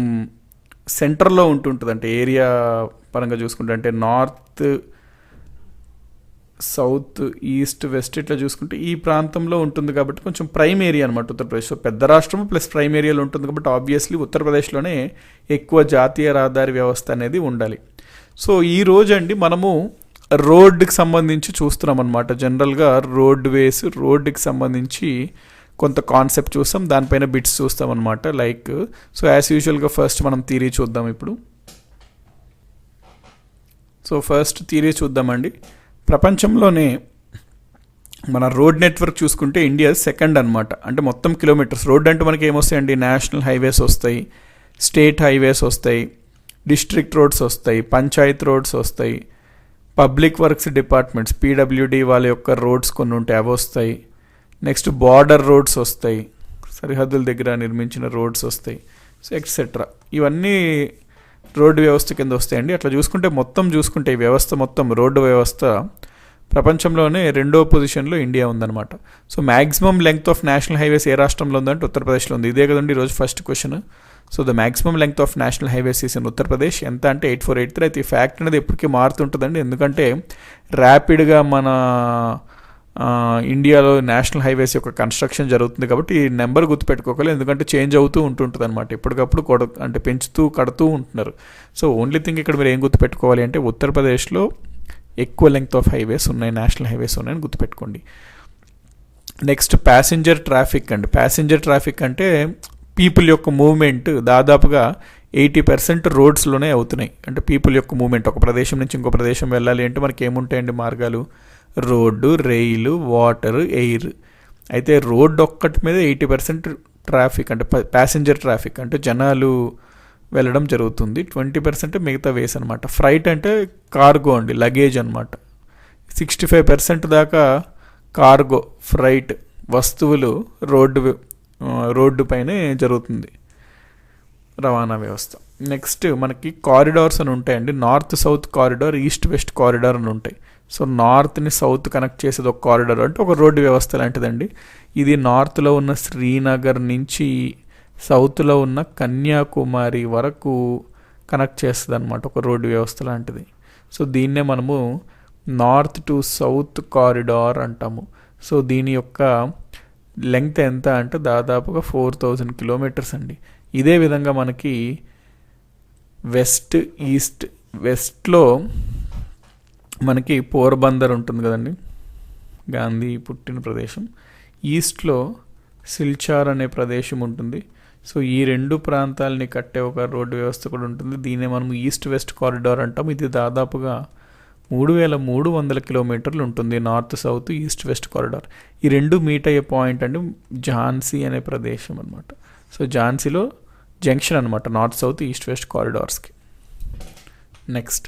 [SPEAKER 2] సెంటర్లో ఉంటుంటుంది, అంటే ఏరియా పరంగా చూసుకుంటే, అంటే నార్త్ సౌత్ ఈస్ట్ వెస్ట్ ఇట్లా చూసుకుంటే ఈ ప్రాంతంలో ఉంటుంది కాబట్టి కొంచెం ప్రైమ్ ఏరియా అనమాట ఉత్తరప్రదేశ్. సో పెద్ద రాష్ట్రం ప్లస్ ప్రైమ్ ఏరియాలో ఉంటుంది కాబట్టి ఆబ్వియస్లీ ఉత్తరప్రదేశ్లోనే ఎక్కువ జాతీయ రహదారి వ్యవస్థ అనేది ఉండాలి. సో ఈ రోజు అండి మనము రోడ్డుకి సంబంధించి చూస్తున్నాం అనమాట. జనరల్గా రోడ్డుకి సంబంధించి కొంత కాన్సెప్ట్ చూస్తాం, దానిపైన బిట్స్ చూస్తాం అనమాట. లైక్ సో యాజ్ యూజువల్గా ఫస్ట్ మనం థియరీ చూద్దాం ఇప్పుడు. సో ఫస్ట్ థియరీ చూద్దామండి. ప్రపంచంలోనే మన రోడ్ నెట్వర్క్ చూసుకుంటే ఇండియా సెకండ్ అనమాట. అంటే మొత్తం కిలోమీటర్స్ రోడ్ అంటే మనకి ఏమొస్తాయండి, నేషనల్ హైవేస్ వస్తాయి, స్టేట్ హైవేస్ వస్తాయి, డిస్ట్రిక్ట్ రోడ్స్ వస్తాయి, పంచాయత్ రోడ్స్ వస్తాయి, పబ్లిక్ వర్క్స్ డిపార్ట్మెంట్స్ పీడబ్ల్యూడి వాళ్ళ యొక్క రోడ్స్ కొన్ని ఉంటాయి అవి వస్తాయి. నెక్స్ట్ బార్డర్ రోడ్స్ వస్తాయి, సరిహద్దుల దగ్గర నిర్మించిన రోడ్స్ వస్తాయి. సో ఎక్సెట్రా ఇవన్నీ రోడ్డు వ్యవస్థ కింద వస్తాయండి. అట్లా చూసుకుంటే చూసుకుంటే ఈ వ్యవస్థ మొత్తం రోడ్డు వ్యవస్థ ప్రపంచంలోనే 2వ పొజిషన్లో ఇండియా ఉందన్నమాట. So maximum length of national highways ఏ రాష్ట్రంలో ఉందంటే ఉత్తరప్రదేశ్లో ఉంది. ఇదే కదండి ఈరోజు first question. So the maximum length of national highways is in Uttar Pradesh. ఎంత అంటే 8483. అయితే ఈ ఫ్యాక్ట్ అనేది ఎప్పటికీ మారుతుంటుందండి, ఎందుకంటే ర్యాపిడ్గా మన ఇండియాలో నేషనల్ హైవేస్ యొక్క కన్స్ట్రక్షన్ జరుగుతుంది కాబట్టి ఈ నెంబర్ గుర్తుపెట్టుకోవాలి, ఎందుకంటే చేంజ్ అవుతూ ఉంటుంటుంది అనమాట. ఎప్పటికప్పుడు అంటే పెంచుతూ కడుతూ ఉంటున్నారు. సో ఓన్లీ థింగ్ ఇక్కడ మీరు ఏం గుర్తుపెట్టుకోవాలి అంటే ఉత్తరప్రదేశ్లో ఎక్కువ లెంగ్త్ ఆఫ్ హైవేస్ ఉన్నాయి, నేషనల్ హైవేస్ ఉన్నాయని గుర్తుపెట్టుకోండి. నెక్స్ట్ ప్యాసింజర్ ట్రాఫిక్ అండి. ప్యాసింజర్ ట్రాఫిక్ అంటే పీపుల్ యొక్క మూవ్మెంట్ దాదాపుగా 80% రోడ్స్లోనే అవుతున్నాయి. అంటే పీపుల్ యొక్క మూవ్మెంట్ ఒక ప్రదేశం నుంచి ఇంకో ప్రదేశం వెళ్ళాలి అంటే మనకి ఏముంటాయండి మార్గాలు, రోడ్డు, రైలు, వాటర్, ఎయిర్. అయితే రోడ్డు ఒక్కటి మీద 80% ట్రాఫిక్ అంటే ప్యాసింజర్ ట్రాఫిక్ అంటే జనాలు వెళ్ళడం జరుగుతుంది. 20% మిగతా వేస్ అనమాట. ఫ్రైట్ అంటే కార్గో అండి, లగేజ్ అనమాట. 65% దాకా కార్గో, ఫ్రైట్ వస్తువులు రోడ్డు పైనే జరుగుతుంది రవాణా వ్యవస్థ. నెక్స్ట్ మనకి కారిడార్స్ అని ఉంటాయండి. North south corridor, east west corridor అని ఉంటాయి. సో నార్త్ని సౌత్ కనెక్ట్ చేసేది ఒక కారిడార్ అంటే ఒక రోడ్డు వ్యవస్థ లాంటిదండి. ఇది నార్త్లో ఉన్న శ్రీనగర్ నుంచి సౌత్లో ఉన్న కన్యాకుమారి వరకు కనెక్ట్ చేస్తుంది అనమాట, ఒక రోడ్డు వ్యవస్థ లాంటిది. సో దీన్నే మనము నార్త్ టు సౌత్ కారిడార్ అంటాము. సో దీని యొక్క లెంగ్త్ ఎంత అంటే దాదాపుగా 4000 కిలోమీటర్స్ అండి. ఇదే విధంగా మనకి వెస్ట్లో మనకి పోర్బందర్ ఉంటుంది కదండి, గాంధీ పుట్టిన ప్రదేశం. ఈస్ట్లో సిల్చార్ అనే ప్రదేశం ఉంటుంది. సో ఈ రెండు ప్రాంతాలని కట్టే ఒక రోడ్డు వ్యవస్థ కూడా ఉంటుంది. దీన్నే మనం ఈస్ట్ వెస్ట్ కారిడార్ అంటాం. ఇది దాదాపుగా 3300 కిలోమీటర్లు ఉంటుంది, north south east west corridor. ఈ రెండు మీట్ అయ్యే పాయింట్ అంటే ఝాన్సీ అనే ప్రదేశం అనమాట. సో ఝాన్సీలో జంక్షన్ అనమాట నార్త్ సౌత్ ఈస్ట్ వెస్ట్ కారిడార్స్కి. నెక్స్ట్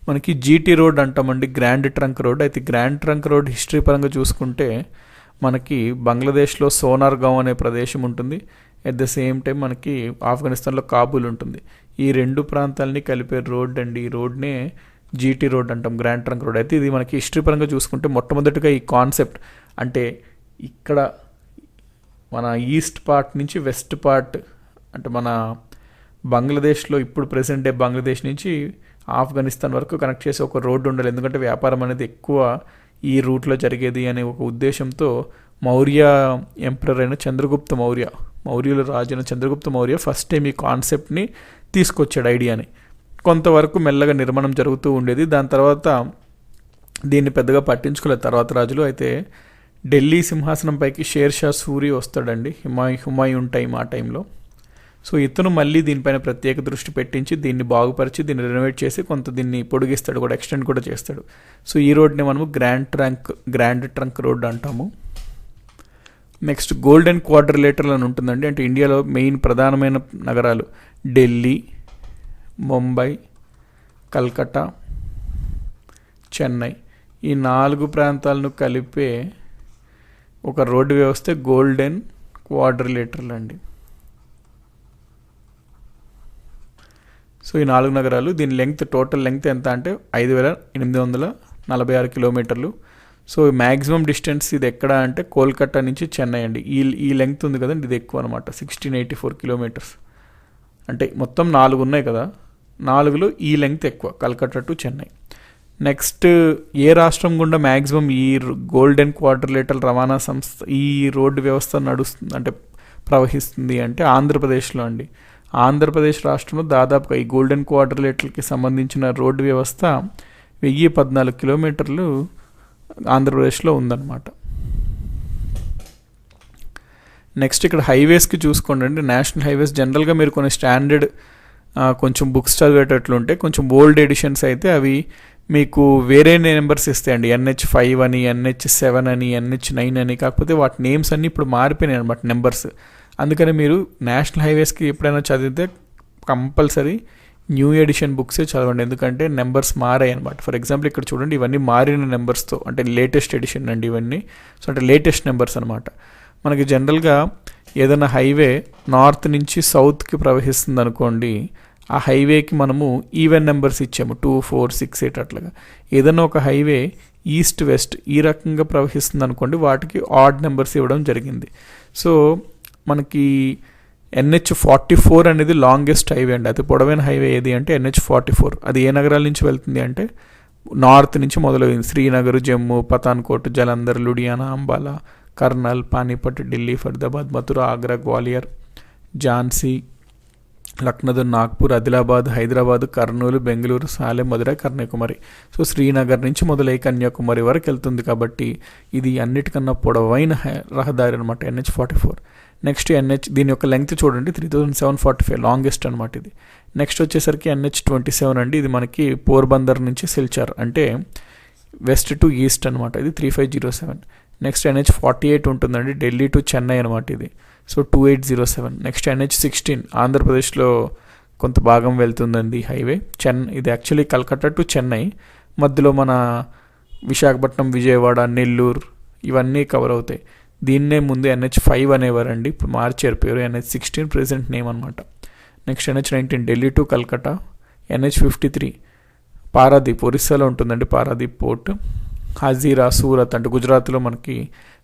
[SPEAKER 2] మనకి జీటీ రోడ్ అంటామండి, గ్రాండ్ ట్రంక్ రోడ్. అయితే గ్రాండ్ ట్రంక్ రోడ్ హిస్టరీ పరంగా చూసుకుంటే మనకి బంగ్లాదేశ్లో సోనార్గావ్ అనే ప్రదేశం ఉంటుంది. ఎట్ ద సేమ్ టైం మనకి ఆఫ్ఘనిస్తాన్లో కాబూల్ ఉంటుంది. ఈ రెండు ప్రాంతాలని కలిపే రోడ్ అండి. ఈ రోడ్నే జీటీ రోడ్ అంటాం, గ్రాండ్ ట్రంక్ రోడ్. అయితే ఇది మనకి హిస్టరీ పరంగా చూసుకుంటే మొట్టమొదటిగా ఈ కాన్సెప్ట్ అంటే ఇక్కడ మన ఈస్ట్ పార్ట్ నుంచి వెస్ట్ పార్ట్ అంటే మన బంగ్లాదేశ్లో ఇప్పుడు ప్రెసెంట్ డే బంగ్లాదేశ్ నుంచి ఆఫ్ఘనిస్తాన్ వరకు కనెక్ట్ చేసే ఒక రోడ్డు ఉండాలి. ఎందుకంటే వ్యాపారం అనేది ఎక్కువ ఈ రూట్లో జరిగేది అనే ఒక ఉద్దేశంతో మౌర్య ఎంపరర్ అయిన చంద్రగుప్త మౌర్యుల రాజైన చంద్రగుప్త మౌర్య ఫస్ట్ టైం ఈ కాన్సెప్ట్ని తీసుకొచ్చాడు, ఐడియాని. కొంతవరకు మెల్లగా నిర్మాణం జరుగుతూ ఉండేది. దాని తర్వాత దీన్ని పెద్దగా పట్టించుకోలేదు తర్వాత రాజులు. అయితే ఢిల్లీ సింహాసనంపైకి షేర్ షా సూరి వస్తాడండి, హుమాయూన్ టైం ఆ టైంలో. సో ఇతను మళ్ళీ దీనిపైన ప్రత్యేక దృష్టి పెట్టించి దీన్ని బాగుపరిచి దీన్ని రెనోవేట్ చేసి కొంత దీన్ని పొడిగిస్తాడు కూడా, ఎక్స్టెండ్ కూడా చేస్తాడు. సో ఈ రోడ్ని మనము గ్రాండ్ ట్రంక్ రోడ్ అంటాము. నెక్స్ట్ గోల్డెన్ క్వాడ్రిలేటరల్ అని ఉంటుందండి. అంటే ఇండియాలో మెయిన్ ప్రధానమైన నగరాలు ఢిల్లీ, ముంబై, కల్కట్టా, చెన్నై, ఈ 4 ప్రాంతాలను కలిపే ఒక రోడ్డు వ్యవస్థ గోల్డెన్ క్వాడ్రిలేటరల్ అండి. సో ఈ 4 నగరాలు, దీని టోటల్ లెంగ్త్ ఎంత అంటే 5,846 కిలోమీటర్లు. సో మ్యాక్సిమం డిస్టెన్స్ ఇది ఎక్కడ అంటే కోల్కతా నుంచి చెన్నై అండి. ఈ లెంగ్త్ ఉంది కదండి, ఇది ఎక్కువ అనమాట, 1684 కిలోమీటర్స్. అంటే మొత్తం 4 ఉన్నాయి కదా, 4లో ఈ లెంగ్త్ ఎక్కువ, కల్కట్టా టు చెన్నై. నెక్స్ట్ ఏ రాష్ట్రం గుండా మ్యాక్సిమం ఈ గోల్డెన్ క్వాడ్రిలేటరల్ రవాణా సంస్థ ఈ రోడ్డు వ్యవస్థ నడుస్తుంది అంటే ప్రవహిస్తుంది అంటే ఆంధ్రప్రదేశ్లో అండి. ఆంధ్రప్రదేశ్ రాష్ట్రంలో దాదాపుగా ఈ గోల్డెన్ క్వాడ్రిలేటరల్కి సంబంధించిన రోడ్డు వ్యవస్థ 1014 కిలోమీటర్లు ఆంధ్రప్రదేశ్లో ఉందన్నమాట. నెక్స్ట్ ఇక్కడ హైవేస్కి చూసుకోండి అండి. నేషనల్ హైవేస్ జనరల్గా మీరు కొన్ని స్టాండర్డ్ కొంచెం బుక్స్ చదివేటట్లు ఉంటే, కొంచెం ఓల్డ్ ఎడిషన్స్ అయితే అవి మీకు వేరే నెంబర్స్ ఇస్తాయండి. NH5 అని, NH7 అని, NH9 అని. కాకపోతే వాటి నేమ్స్ అన్నీ ఇప్పుడు మారిపోయినాయి అనమాట, నెంబర్స్. అందుకని మీరు నేషనల్ హైవేస్కి ఎప్పుడైనా చదివితే కంపల్సరీ న్యూ ఎడిషన్ బుక్సే చదవండి, ఎందుకంటే నెంబర్స్ మారాయి అనమాట. ఫర్ ఎగ్జాంపుల్ ఇక్కడ చూడండి, ఇవన్నీ మారిన నెంబర్స్తో, అంటే లేటెస్ట్ ఎడిషన్ అండి ఇవన్నీ. సో అంటే లేటెస్ట్ నెంబర్స్ అనమాట. మనకి జనరల్గా ఏదైనా హైవే నార్త్ నుంచి సౌత్కి ప్రవహిస్తుంది అనుకోండి, ఆ హైవేకి మనము ఈవెన్ నెంబర్స్ ఇచ్చాము, 2, 4, 6, 8 అట్లాగా. ఏదైనా ఒక హైవే ఈస్ట్ వెస్ట్ ఈ రకంగా ప్రవహిస్తుంది అనుకోండి, వాటికి ఆడ్ నెంబర్స్ ఇవ్వడం జరిగింది. సో మనకి NH44 అనేది లాంగెస్ట్ హైవే అండి. అది పొడవైన హైవే ఏది అంటే NH44. అది ఏ నగరాల నుంచి వెళ్తుంది అంటే నార్త్ నుంచి మొదలైంది. శ్రీనగర్, జమ్మూ, పతాన్కోట్, జలంధర్, లుడియానా, అంబాలా, కర్నల్, పానీపట్, ఢిల్లీ, ఫరీదాబాద్, మథుర, ఆగ్రా, గ్వాలియర్, ఝాన్సీ, లక్నో, నాగ్పూర్, ఆదిలాబాద్, హైదరాబాద్, కర్నూలు, బెంగళూరు, సాలెం, మదురై, కన్యాకుమారి. సో శ్రీనగర్ నుంచి మొదలై కన్యాకుమారి వరకు వెళ్తుంది. కాబట్టి ఇది అన్నిటికన్నా పొడవైన రహదారి అనమాట NH44. నెక్స్ట్ దీని యొక్క లెంగ్త్ చూడండి, 3745, లాంగెస్ట్ అనమాట ఇది. నెక్స్ట్ వచ్చేసరికి NH27 అండి. ఇది మనకి పోర్బందర్ నుంచి సిల్చార్ అంటే వెస్ట్ టు ఈస్ట్ అనమాట, ఇది 3507. నెక్స్ట్ NH48 ఉంటుందండి, ఢిల్లీ టు చెన్నై అనమాట ఇది. సో 2807. నెక్స్ట్ NH16 ఆంధ్రప్రదేశ్లో కొంత భాగం వెళ్తుందండి హైవే. ఇది యాక్చువల్లీ కల్కట్టా టు చెన్నై, మధ్యలో మన విశాఖపట్నం, విజయవాడ, నెల్లూరు ఇవన్నీ కవర్ అవుతాయి. దీన్నే ముందు NH5 అనేవారండి, ఇప్పుడు మార్చారు పేరు, NH16 ప్రెసెంట్ నేమ్ అనమాట. Next NH19 Delhi to Calcutta. NH53 Paradip, ఒరిస్సాలో ఉంటుందండి, పారాదీప్ పోర్ట్. హజీరా, సూరత్ అంటే గుజరాత్లో మనకి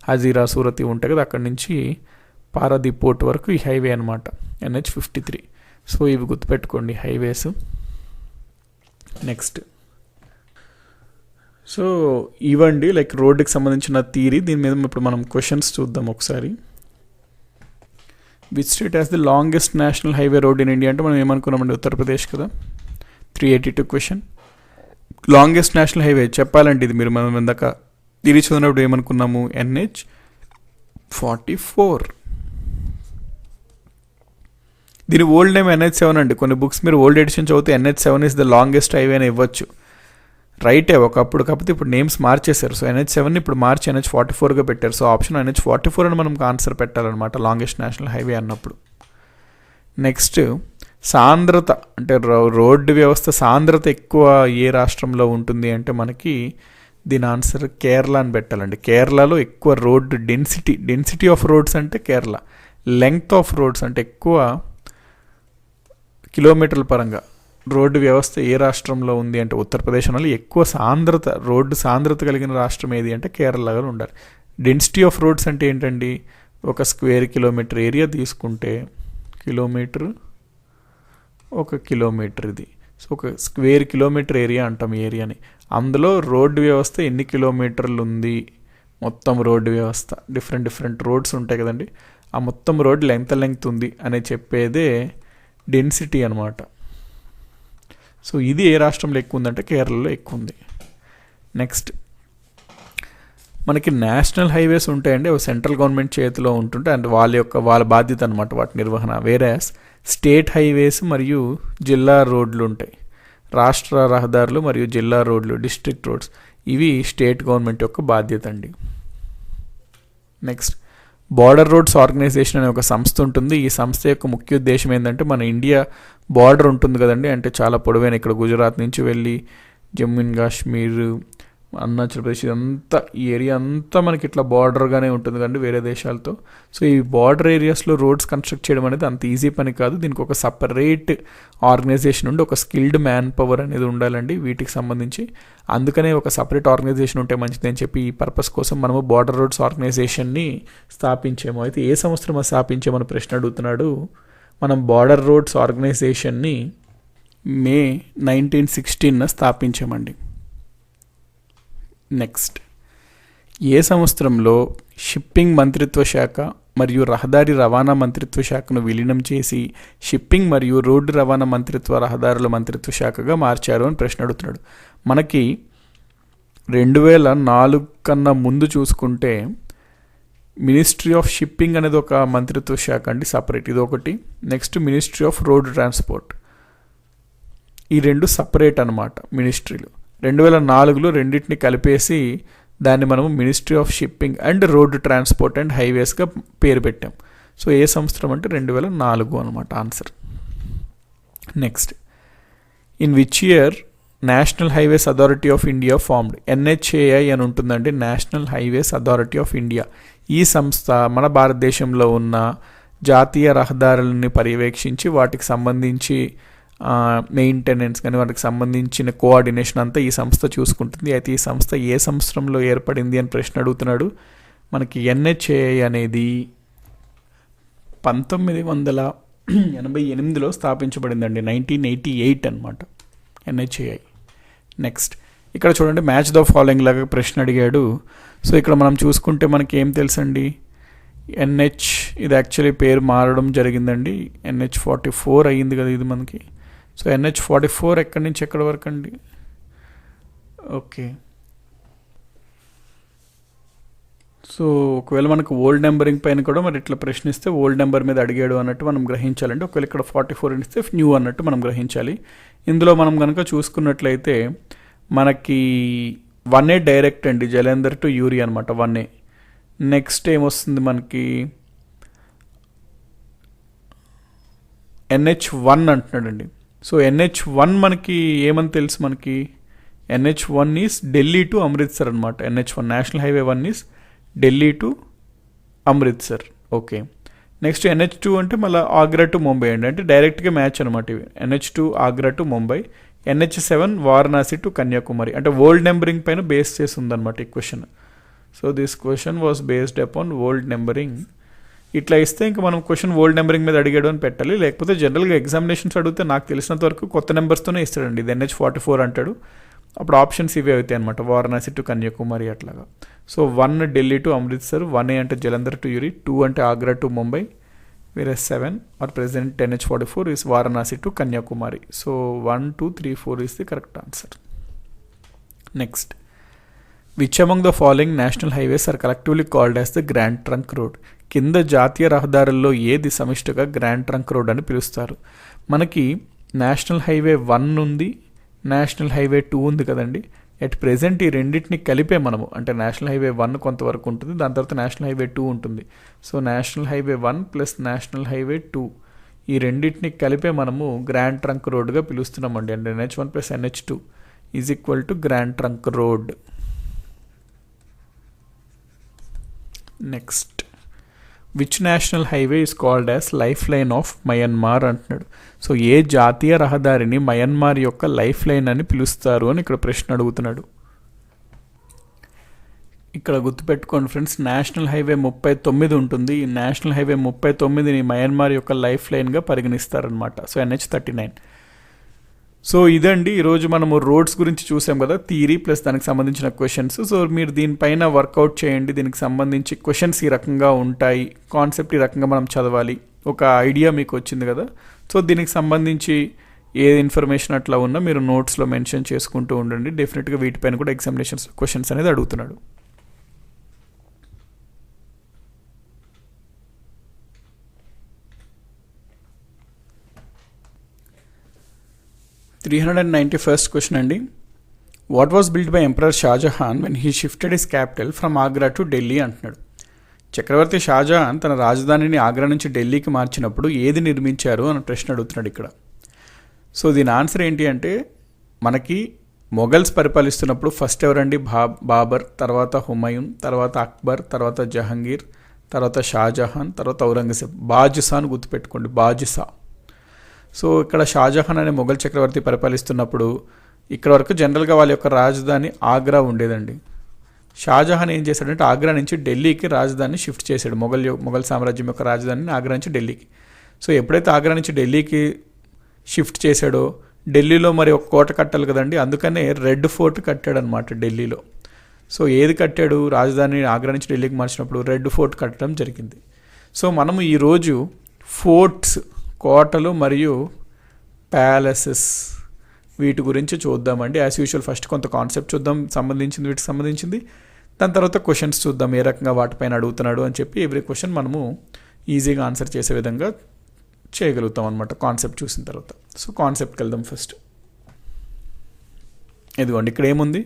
[SPEAKER 2] హజీరా, సూరత్ ఉంటాయి కదా, అక్కడి నుంచి పారాదీప్ పోర్ట్ వరకు ఈ హైవే అనమాట, NH53. సో ఇవి గుర్తుపెట్టుకోండి హైవేస్. నెక్స్ట్ సో ఇవ్వండి లైక్ రోడ్డుకి సంబంధించిన థియరీ. దీని మీద ఇప్పుడు మనం క్వశ్చన్స్ చూద్దాం ఒకసారి. Which state has the longest national highway road in India అంటే మనం ఏమనుకున్నామండి, ఉత్తరప్రదేశ్ కదా. 382 క్వశ్చన్. లాంగెస్ట్ నేషనల్ హైవే చెప్పాలంటే ఇది మీరు మనం ఇందాక థియరీ చదివినప్పుడు ఏమనుకున్నాము, NH44. దీని ఓల్డ్ నేమ్ NH7 అండి. కొన్ని బుక్స్ మీరు ఓల్డ్ ఎడిషన్ చదివితే NH7 is the longest highway అని ఇవ్వచ్చు, రైటే ఒకప్పుడు. కాకపోతే ఇప్పుడు నేమ్స్ మార్చేశారు. సో NH7 ఇప్పుడు మార్చి NH44గా పెట్టారు. సో ఆప్షన్ NH44 అని మనం ఆన్సర్ పెట్టాలన్నమాట లాంగెస్ట్ నేషనల్ హైవే అన్నప్పుడు. నెక్స్ట్ సాంద్రత అంటే రోడ్డు వ్యవస్థ సాంద్రత ఎక్కువ ఏ రాష్ట్రంలో ఉంటుంది అంటే మనకి దీని ఆన్సర్ కేరళ అని పెట్టాలండి. కేరళలో ఎక్కువ రోడ్డు డెన్సిటీ ఆఫ్ రోడ్స్ అంటే కేరళ. లెంగ్త్ ఆఫ్ రోడ్స్ అంటే ఎక్కువ కిలోమీటర్ల పరంగా రోడ్డు వ్యవస్థ ఏ రాష్ట్రంలో ఉంది అంటే ఉత్తరప్రదేశ్ అనాలి. ఎక్కువ రోడ్డు సాంద్రత కలిగిన రాష్ట్రం ఏది అంటే కేరళగా ఉండాలి. డెన్సిటీ ఆఫ్ రోడ్స్ అంటే ఏంటండి, ఒక స్క్వేర్ కిలోమీటర్ ఏరియా తీసుకుంటే ఒక కిలోమీటర్ ఇది. సో ఒక స్క్వేర్ కిలోమీటర్ ఏరియా అంటాం ఈ ఏరియాని. అందులో రోడ్డు వ్యవస్థ ఎన్ని కిలోమీటర్లు ఉంది, మొత్తం రోడ్డు వ్యవస్థ డిఫరెంట్ రోడ్స్ ఉంటాయి కదండి, ఆ మొత్తం రోడ్ లెంగ్త్ ఉంది అని చెప్పేదే డెన్సిటీ అనమాట. సో ఇది ఏ రాష్ట్రంలో ఎక్కువ ఉందంటే కేరళలో ఎక్కువ ఉంది. నెక్స్ట్ మనకి నేషనల్ హైవేస్ ఉంటాయండి, అవి సెంట్రల్ గవర్నమెంట్ చేతిలో ఉంటుంటే అండ్ వాళ్ళ బాధ్యత అనమాట వాటి నిర్వహణ. వేరేస్ స్టేట్ హైవేస్ మరియు జిల్లా రోడ్లు ఉంటాయి, రాష్ట్ర రహదారులు మరియు జిల్లా రోడ్లు డిస్ట్రిక్ట్ రోడ్స్, ఇవి స్టేట్ గవర్నమెంట్ యొక్క బాధ్యత అండి. నెక్స్ట్ బార్డర్ రోడ్స్ ఆర్గనైజేషన్ అనే ఒక సంస్థ ఉంటుంది. ఈ సంస్థ యొక్క ముఖ్య ఉద్దేశం ఏంటంటే మన ఇండియా బార్డర్ ఉంటుంది కదండి, అంటే చాలా పొడవైన ఇక్కడ గుజరాత్ నుంచి వెళ్ళి జమ్మూ అండ్ కాశ్మీర్, అరుణాచల్ ప్రదేశ్, ఇదంతా ఈ ఏరియా అంతా మనకి ఇట్లా బార్డర్గానే ఉంటుంది కదండి వేరే దేశాలతో. సో ఈ బార్డర్ ఏరియాస్లో రోడ్స్ కన్స్ట్రక్ట్ చేయడం అనేది అంత ఈజీ పని కాదు. దీనికి ఒక సపరేట్ ఆర్గనైజేషన్ ఉండి ఒక స్కిల్డ్ మ్యాన్ పవర్ అనేది ఉండాలండి వీటికి సంబంధించి. అందుకనే ఒక సపరేట్ ఆర్గనైజేషన్ ఉంటే మంచిది అని చెప్పి ఈ పర్పస్ కోసం మనము బార్డర్ రోడ్స్ ఆర్గనైజేషన్ని స్థాపించాము. అయితే ఏ సంవత్సరం స్థాపించామని ప్రశ్న అడుగుతున్నాడు. మనం బార్డర్ రోడ్స్ ఆర్గనైజేషన్ని మే 1916 స్థాపించామండి. నెక్స్ట్ ఏ సంవత్సరంలో షిప్పింగ్ మంత్రిత్వ శాఖ మరియు రహదారి రవాణా మంత్రిత్వ శాఖను విలీనం చేసి షిప్పింగ్ మరియు రోడ్డు రవాణా రహదారుల మంత్రిత్వ శాఖగా మార్చారు అని ప్రశ్న అడుగుతున్నాడు. మనకి 2004 కన్నా ముందు చూసుకుంటే మినిస్ట్రీ ఆఫ్ షిప్పింగ్ అనేది ఒక మంత్రిత్వ శాఖ అండి, సపరేట్, ఇది ఒకటి. Next ministry of road transport, ఈ రెండు సపరేట్ అనమాట మినిస్ట్రీలు. 2004లో రెండింటిని కలిపేసి దాన్ని మనము ministry of shipping and road transport and హైవేస్గా పేరు పెట్టాం. సో ఏ సంవత్సరం అంటే 2004 అనమాట ఆన్సర్. Next in which year national highways authority of India formed. NHAI అని ఉంటుందండి, national highways authority of India. ఈ సంస్థ మన భారతదేశంలో ఉన్న జాతీయ రహదారులని పర్యవేక్షించి వాటికి సంబంధించి మెయింటెనెన్స్ కానీ వాటికి సంబంధించిన కోఆర్డినేషన్ అంతా ఈ సంస్థ చూసుకుంటుంది. అయితే ఈ సంస్థ ఏ సంవత్సరంలో ఏర్పడింది అని ప్రశ్న అడుగుతున్నాడు. మనకి NHAI అనేది 1988లో స్థాపించబడిందండి, 1988 అనమాట NHAI. నెక్స్ట్ ఇక్కడ చూడండి, మ్యాచ్ ద ఫాలోయింగ్ లాగా ప్రశ్న అడిగాడు. సో ఇక్కడ మనం చూసుకుంటే మనకి ఏం తెలుసండి, ఇది యాక్చువల్లీ పేరు మారడం జరిగిందండి, NH44 అయ్యింది కదా ఇది మనకి. సో NH44 ఎక్కడి నుంచి ఎక్కడి వరకు అండి, ఓకే. సో ఒకవేళ మనకు ఓల్డ్ నెంబరింగ్ పైన కూడా మరి ఇట్లా ప్రశ్నిస్తే ఓల్డ్ నెంబర్ మీద అడిగాడు అన్నట్టు మనం గ్రహించాలండి. ఒకవేళ ఇక్కడ 44 ఇస్తే న్యూ అన్నట్టు మనం గ్రహించాలి. ఇందులో మనం కనుక చూసుకున్నట్లయితే మనకి 1A డైరెక్ట్ అండి, జలంధర్ టు యూరి అనమాట 1A. నెక్స్ట్ ఏమొస్తుంది మనకి NH1 అంటున్నాడండి. సో NH1 మనకి ఏమని తెలుసు, మనకి NH1 is Delhi to Amritsar అనమాట. NH1 national highway 1 is Delhi to Amritsar, okay. Next NH2 అంటే మళ్ళీ ఆగ్రా టు ముంబై అండి, అంటే డైరెక్ట్గా మ్యాచ్ అనమాట ఇవి. NH2 Agra to Mumbai. NH7 Varanasi to Kanyakumari, అంటే ఓల్డ్ నెంబరింగ్ పైన బేస్ చేసి ఉందన్నమాట ఈ question. So this question was based upon old numbering. ఇట్లా ఇస్తే ఇంకా మనం క్వశ్చన్ ఓల్డ్ నెంబరింగ్ మీద అడిగాడు అని పెట్టాలి. లేకపోతే జనరల్గా ఎగ్జామినేషన్స్ అడిగితే నాకు తెలిసినంత వరకు కొత్త నెంబర్స్తోనే ఇస్తాడండి. ఇది NH44 అంటాడు, అప్పుడు ఆప్షన్స్ ఇవే అవుతాయి అనమాట, వారణాసి టు కన్యాకుమారి అట్లాగా. So 1 Delhi to Amritsar, 1A అంటే జలంధర్ టు యూరి, 2 అంటే ఆగ్రా టు ముంబై, వేరే 7 or present NH44 is Varanasi to Kanyakumari. So 1, 2, 3, 4 is the correct answer. Next which among the following national highways are collectively called as the grand trunk road. కింద జాతీయ రహదారుల్లో ఏది సమిష్టిగా grand trunk road అని పిలుస్తారు. మనకి national highway 1 ఉంది, national highway 2 ఉంది కదండి. ఎట్ ప్రెజెంట్ ఈ రెండింటిని కలిపే మనము, అంటే నేషనల్ హైవే 1 కొంతవరకు ఉంటుంది, దాని తర్వాత నేషనల్ హైవే 2 ఉంటుంది. So national highway 1 plus national highway 2 ఈ రెండింటిని కలిపే మనము గ్రాండ్ ట్రంక్ రోడ్గా పిలుస్తున్నామండి. అంటే NH1 plus NH2 is equal to grand trunk road. Next which national highway is called as life line of Myanmar అంటున్నాడు. సో ఏ జాతీయ రహదారిని Myanmar యొక్క లైఫ్ లైన్ అని పిలుస్తారు అని ఇక్కడ ప్రశ్న అడుగుతున్నాడు. ఇక్కడ గుర్తుపెట్టుకోండి ఫ్రెండ్స్, నేషనల్ హైవే 39 ఉంటుంది. ఈ నేషనల్ హైవే 39ని మయన్మార్ యొక్క లైఫ్ లైన్గా పరిగణిస్తారనమాట. So NH39. సో ఇదండి ఈరోజు మనము రోడ్స్ గురించి చూసాం కదా, థియరీ ప్లస్ దానికి సంబంధించిన క్వశ్చన్స్. సో మీరు దీనిపైన వర్కౌట్ చేయండి. దీనికి సంబంధించి క్వశ్చన్స్ ఈ రకంగా ఉంటాయి, కాన్సెప్ట్ ఈ రకంగా మనం చదవాలి, ఒక ఐడియా మీకు వచ్చింది కదా. సో దీనికి సంబంధించి ఏ ఇన్ఫర్మేషన్ అట్లా ఉన్నా మీరు నోట్స్లో మెన్షన్ చేసుకుంటూ ఉండండి. డెఫినెట్గా వీటిపైన కూడా ఎగ్జామినేషన్స్ క్వశ్చన్స్ అనేది అడుగుతున్నాడు. $391st క్వశ్చన్ అండి. What was build by emperor Shah Jahan when he shifted his capital from Agra to Delhi అంటున్నాడు. చక్రవర్తి షాజహాన్ తన రాజధానిని ఆగ్రా నుంచి ఢిల్లీకి మార్చినప్పుడు ఏది నిర్మించారు అని ప్రశ్న అడుగుతున్నాడు ఇక్కడ. సో దీని ఆన్సర్ ఏంటి అంటే, మనకి మొఘల్స్ పరిపాలిస్తున్నప్పుడు ఫస్ట్ ఎవరండి, బాబర్, తర్వాత హుమాయూన్, తర్వాత అక్బర్, తర్వాత జహంగీర్, తర్వాత షాజహాన్, తర్వాత ఔరంగజేబ్. బాద్షా అని గుర్తుపెట్టుకోండి, బాద్షా. సో ఇక్కడ షాజహాన్ అనే మొఘల్ చక్రవర్తి పరిపాలిస్తున్నప్పుడు ఇక్కడ వరకు జనరల్గా వాళ్ళ యొక్క రాజధాని ఆగ్రా ఉండేదండి. షాజహాన్ ఏం చేశాడంటే ఆగ్రా నుంచి ఢిల్లీకి రాజధానిని షిఫ్ట్ చేశాడు. మొఘల్ సామ్రాజ్యం యొక్క రాజధానిని ఆగ్రా నుంచి ఢిల్లీకి. సో ఎప్పుడైతే ఆగ్రా నుంచి ఢిల్లీకి షిఫ్ట్ చేశాడో, ఢిల్లీలో మరి ఒక కోట కట్టాలి కదండి, అందుకనే రెడ్ ఫోర్ట్ కట్టాడనమాట ఢిల్లీలో. సో ఏది కట్టాడు, రాజధాని ఆగ్రా నుంచి ఢిల్లీకి మార్చినప్పుడు రెడ్ ఫోర్ట్ కట్టడం జరిగింది. సో మనము ఈరోజు ఫోర్ట్స్, కోటలు మరియు ప్యాలెసెస్, వీటి గురించి చూద్దామండి. యాజ్ యూజువల్ ఫస్ట్ కొంత కాన్సెప్ట్ చూద్దాం సంబంధించింది, వీటికి సంబంధించింది. దాని తర్వాత క్వశ్చన్స్ చూద్దాం, ఏ రకంగా వాటిపైన అడుగుతున్నాడు అని చెప్పి ఎవ్రీ క్వశ్చన్ మనము ఈజీగా ఆన్సర్ చేసే విధంగా చేయగలుగుతాం అనమాట కాన్సెప్ట్ చూసిన తర్వాత. సో కాన్సెప్ట్కి వెళ్దాం ఫస్ట్. ఇదిగోండి ఇక్కడ ఏముంది,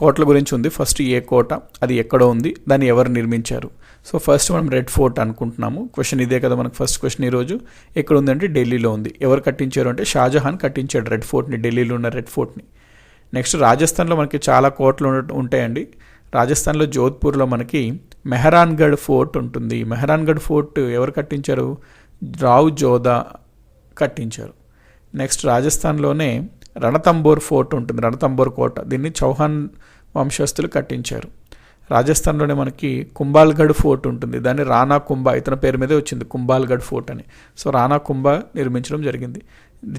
[SPEAKER 2] కోటల గురించి ఉంది. ఫస్ట్ ఏ కోట, అది ఎక్కడో ఉంది, దాన్ని ఎవరు నిర్మించారు. సో ఫస్ట్ మనం రెడ్ ఫోర్ట్ అనుకుంటున్నాము. క్వశ్చన్ ఇదే కదా మనకు ఫస్ట్ క్వశ్చన్ ఈరోజు. ఎక్కడ ఉందంటే ఢిల్లీలో ఉంది. ఎవరు కట్టించారు అంటే షాజహాన్ కట్టించాడు రెడ్ ఫోర్ట్ని, ఢిల్లీలో ఉన్న రెడ్ ఫోర్ట్ని. నెక్స్ట్ రాజస్థాన్లో మనకి చాలా కోటలు ఉంటాయండి. రాజస్థాన్లో జోధ్పూర్లో మనకి మెహరాన్గఢ్ ఫోర్ట్ ఉంటుంది. మెహరాన్గఢ్ ఫోర్ట్ ఎవరు కట్టించారు, రావ్ జోదా కట్టించారు. నెక్స్ట్ రాజస్థాన్లోనే రణతంబోర్ ఫోర్ట్ ఉంటుంది, రణతంబోర్ కోట. దీన్ని చౌహాన్ వంశస్థులు కట్టించారు. రాజస్థాన్లోనే మనకి కుంభాల్గఢ్ ఫోర్ట్ ఉంటుంది, దాన్ని రాణా కుంభ, ఇతని పేరు మీదే వచ్చింది కుంభాల్గఢ్ ఫోర్ట్ అని. సో రాణా కుంభ నిర్మించడం జరిగింది.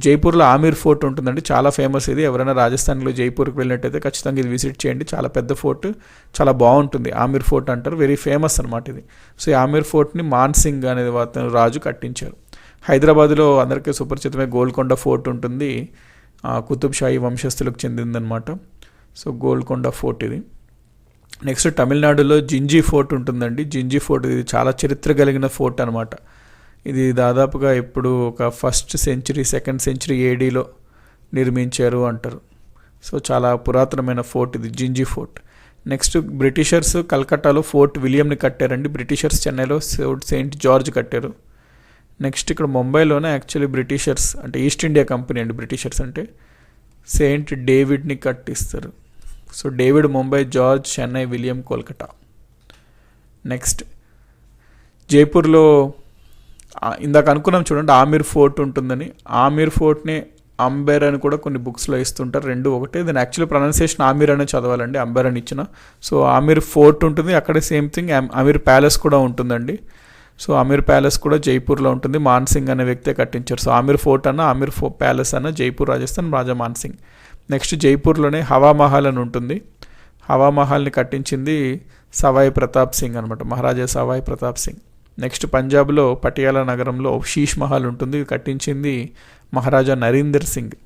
[SPEAKER 2] జైపూర్లో ఆమీర్ ఫోర్ట్ ఉంటుందండి, చాలా ఫేమస్ ఇది. ఎవరైనా రాజస్థాన్లో జైపూర్కి వెళ్ళినట్టయితే ఖచ్చితంగా ఇది విజిట్ చేయండి. చాలా పెద్ద ఫోర్ట్, చాలా బాగుంటుంది. ఆమీర్ ఫోర్ట్ అంటారు, వెరీ ఫేమస్ అనమాట ఇది. సో ఈ ఆమీర్ ఫోర్ట్ని మాన్సింగ్ అనే రాజు కట్టించారు. హైదరాబాద్లో అందరికీ సుపరిచితమే గోల్కొండ ఫోర్ట్ ఉంటుంది, కుతుబ్ షాహీ వంశస్థులకు చెందిందనమాట. సో గోల్కొండ ఫోర్ట్ ఇది. నెక్స్ట్ తమిళనాడులో జింజీ ఫోర్ట్ ఉంటుందండి. జింజీ ఫోర్ట్ ఇది చాలా చరిత్ర కలిగిన ఫోర్ట్ అనమాట. ఇది దాదాపుగా ఇప్పుడు ఒక 1st సెంచరీ 2nd సెంచరీ ఏడీలో నిర్మించారు అంటారు. సో చాలా పురాతనమైన ఫోర్ట్ ఇది, జింజీ ఫోర్ట్. నెక్స్ట్ బ్రిటిషర్స్ కల్కట్టాలో ఫోర్ట్ విలియంని కట్టారండి. బ్రిటిషర్స్ చెన్నైలో సెయింట్ జార్జ్ కట్టారు. నెక్స్ట్ ఇక్కడ ముంబైలోనే యాక్చువల్లీ బ్రిటిషర్స్ అంటే ఈస్ట్ ఇండియా కంపెనీ అండి, బ్రిటిషర్స్ అంటే సెయింట్ డేవిడ్ని కట్టిస్తారు. So David Mumbai, George Chennai, William Kolkata. Next జైపూర్లో ఇందాక అనుకున్నాం చూడండి, ఆమీర్ ఫోర్ట్ ఉంటుందని. ఆమీర్ ఫోర్ట్ని అంబేర్ అని కూడా కొన్ని బుక్స్లో ఇస్తుంటారు, రెండు ఒకటే. దాని యాక్చువల్లీ ప్రొనౌన్సియేషన్ ఆమీర్ అనే చదవాలండి, అంబేర్ అని ఇచ్చిన. సో ఆమీర్ ఫోర్ట్ ఉంటుంది, అక్కడే సేమ్ థింగ్ ఆమీర్ ప్యాలెస్ కూడా ఉంటుందండి. సో ఆమీర్ ప్యాలెస్ కూడా జైపూర్లో ఉంటుంది, మాన్సింగ్ అనే వ్యక్తే కట్టించారు. సో ఆమీర్ ఫోర్ట్ అన్న, ఆమీర్ ప్యాలెస్ అన్న, జైపూర్ రాజస్థాన్, రాజా మాన్సింగ్. నెక్స్ట్ జైపూర్లోనే హవా మహల్ అని ఉంటుంది. హవా మహల్ని కట్టించింది సవాయ్ ప్రతాప్ సింగ్ అనమాట, మహారాజా సవాయ్ ప్రతాప్ సింగ్. నెక్స్ట్ పంజాబ్లో పటియాలా నగరంలో షీష్ మహల్ ఉంటుంది, కట్టించింది మహారాజా నరీందర్ సింగ్.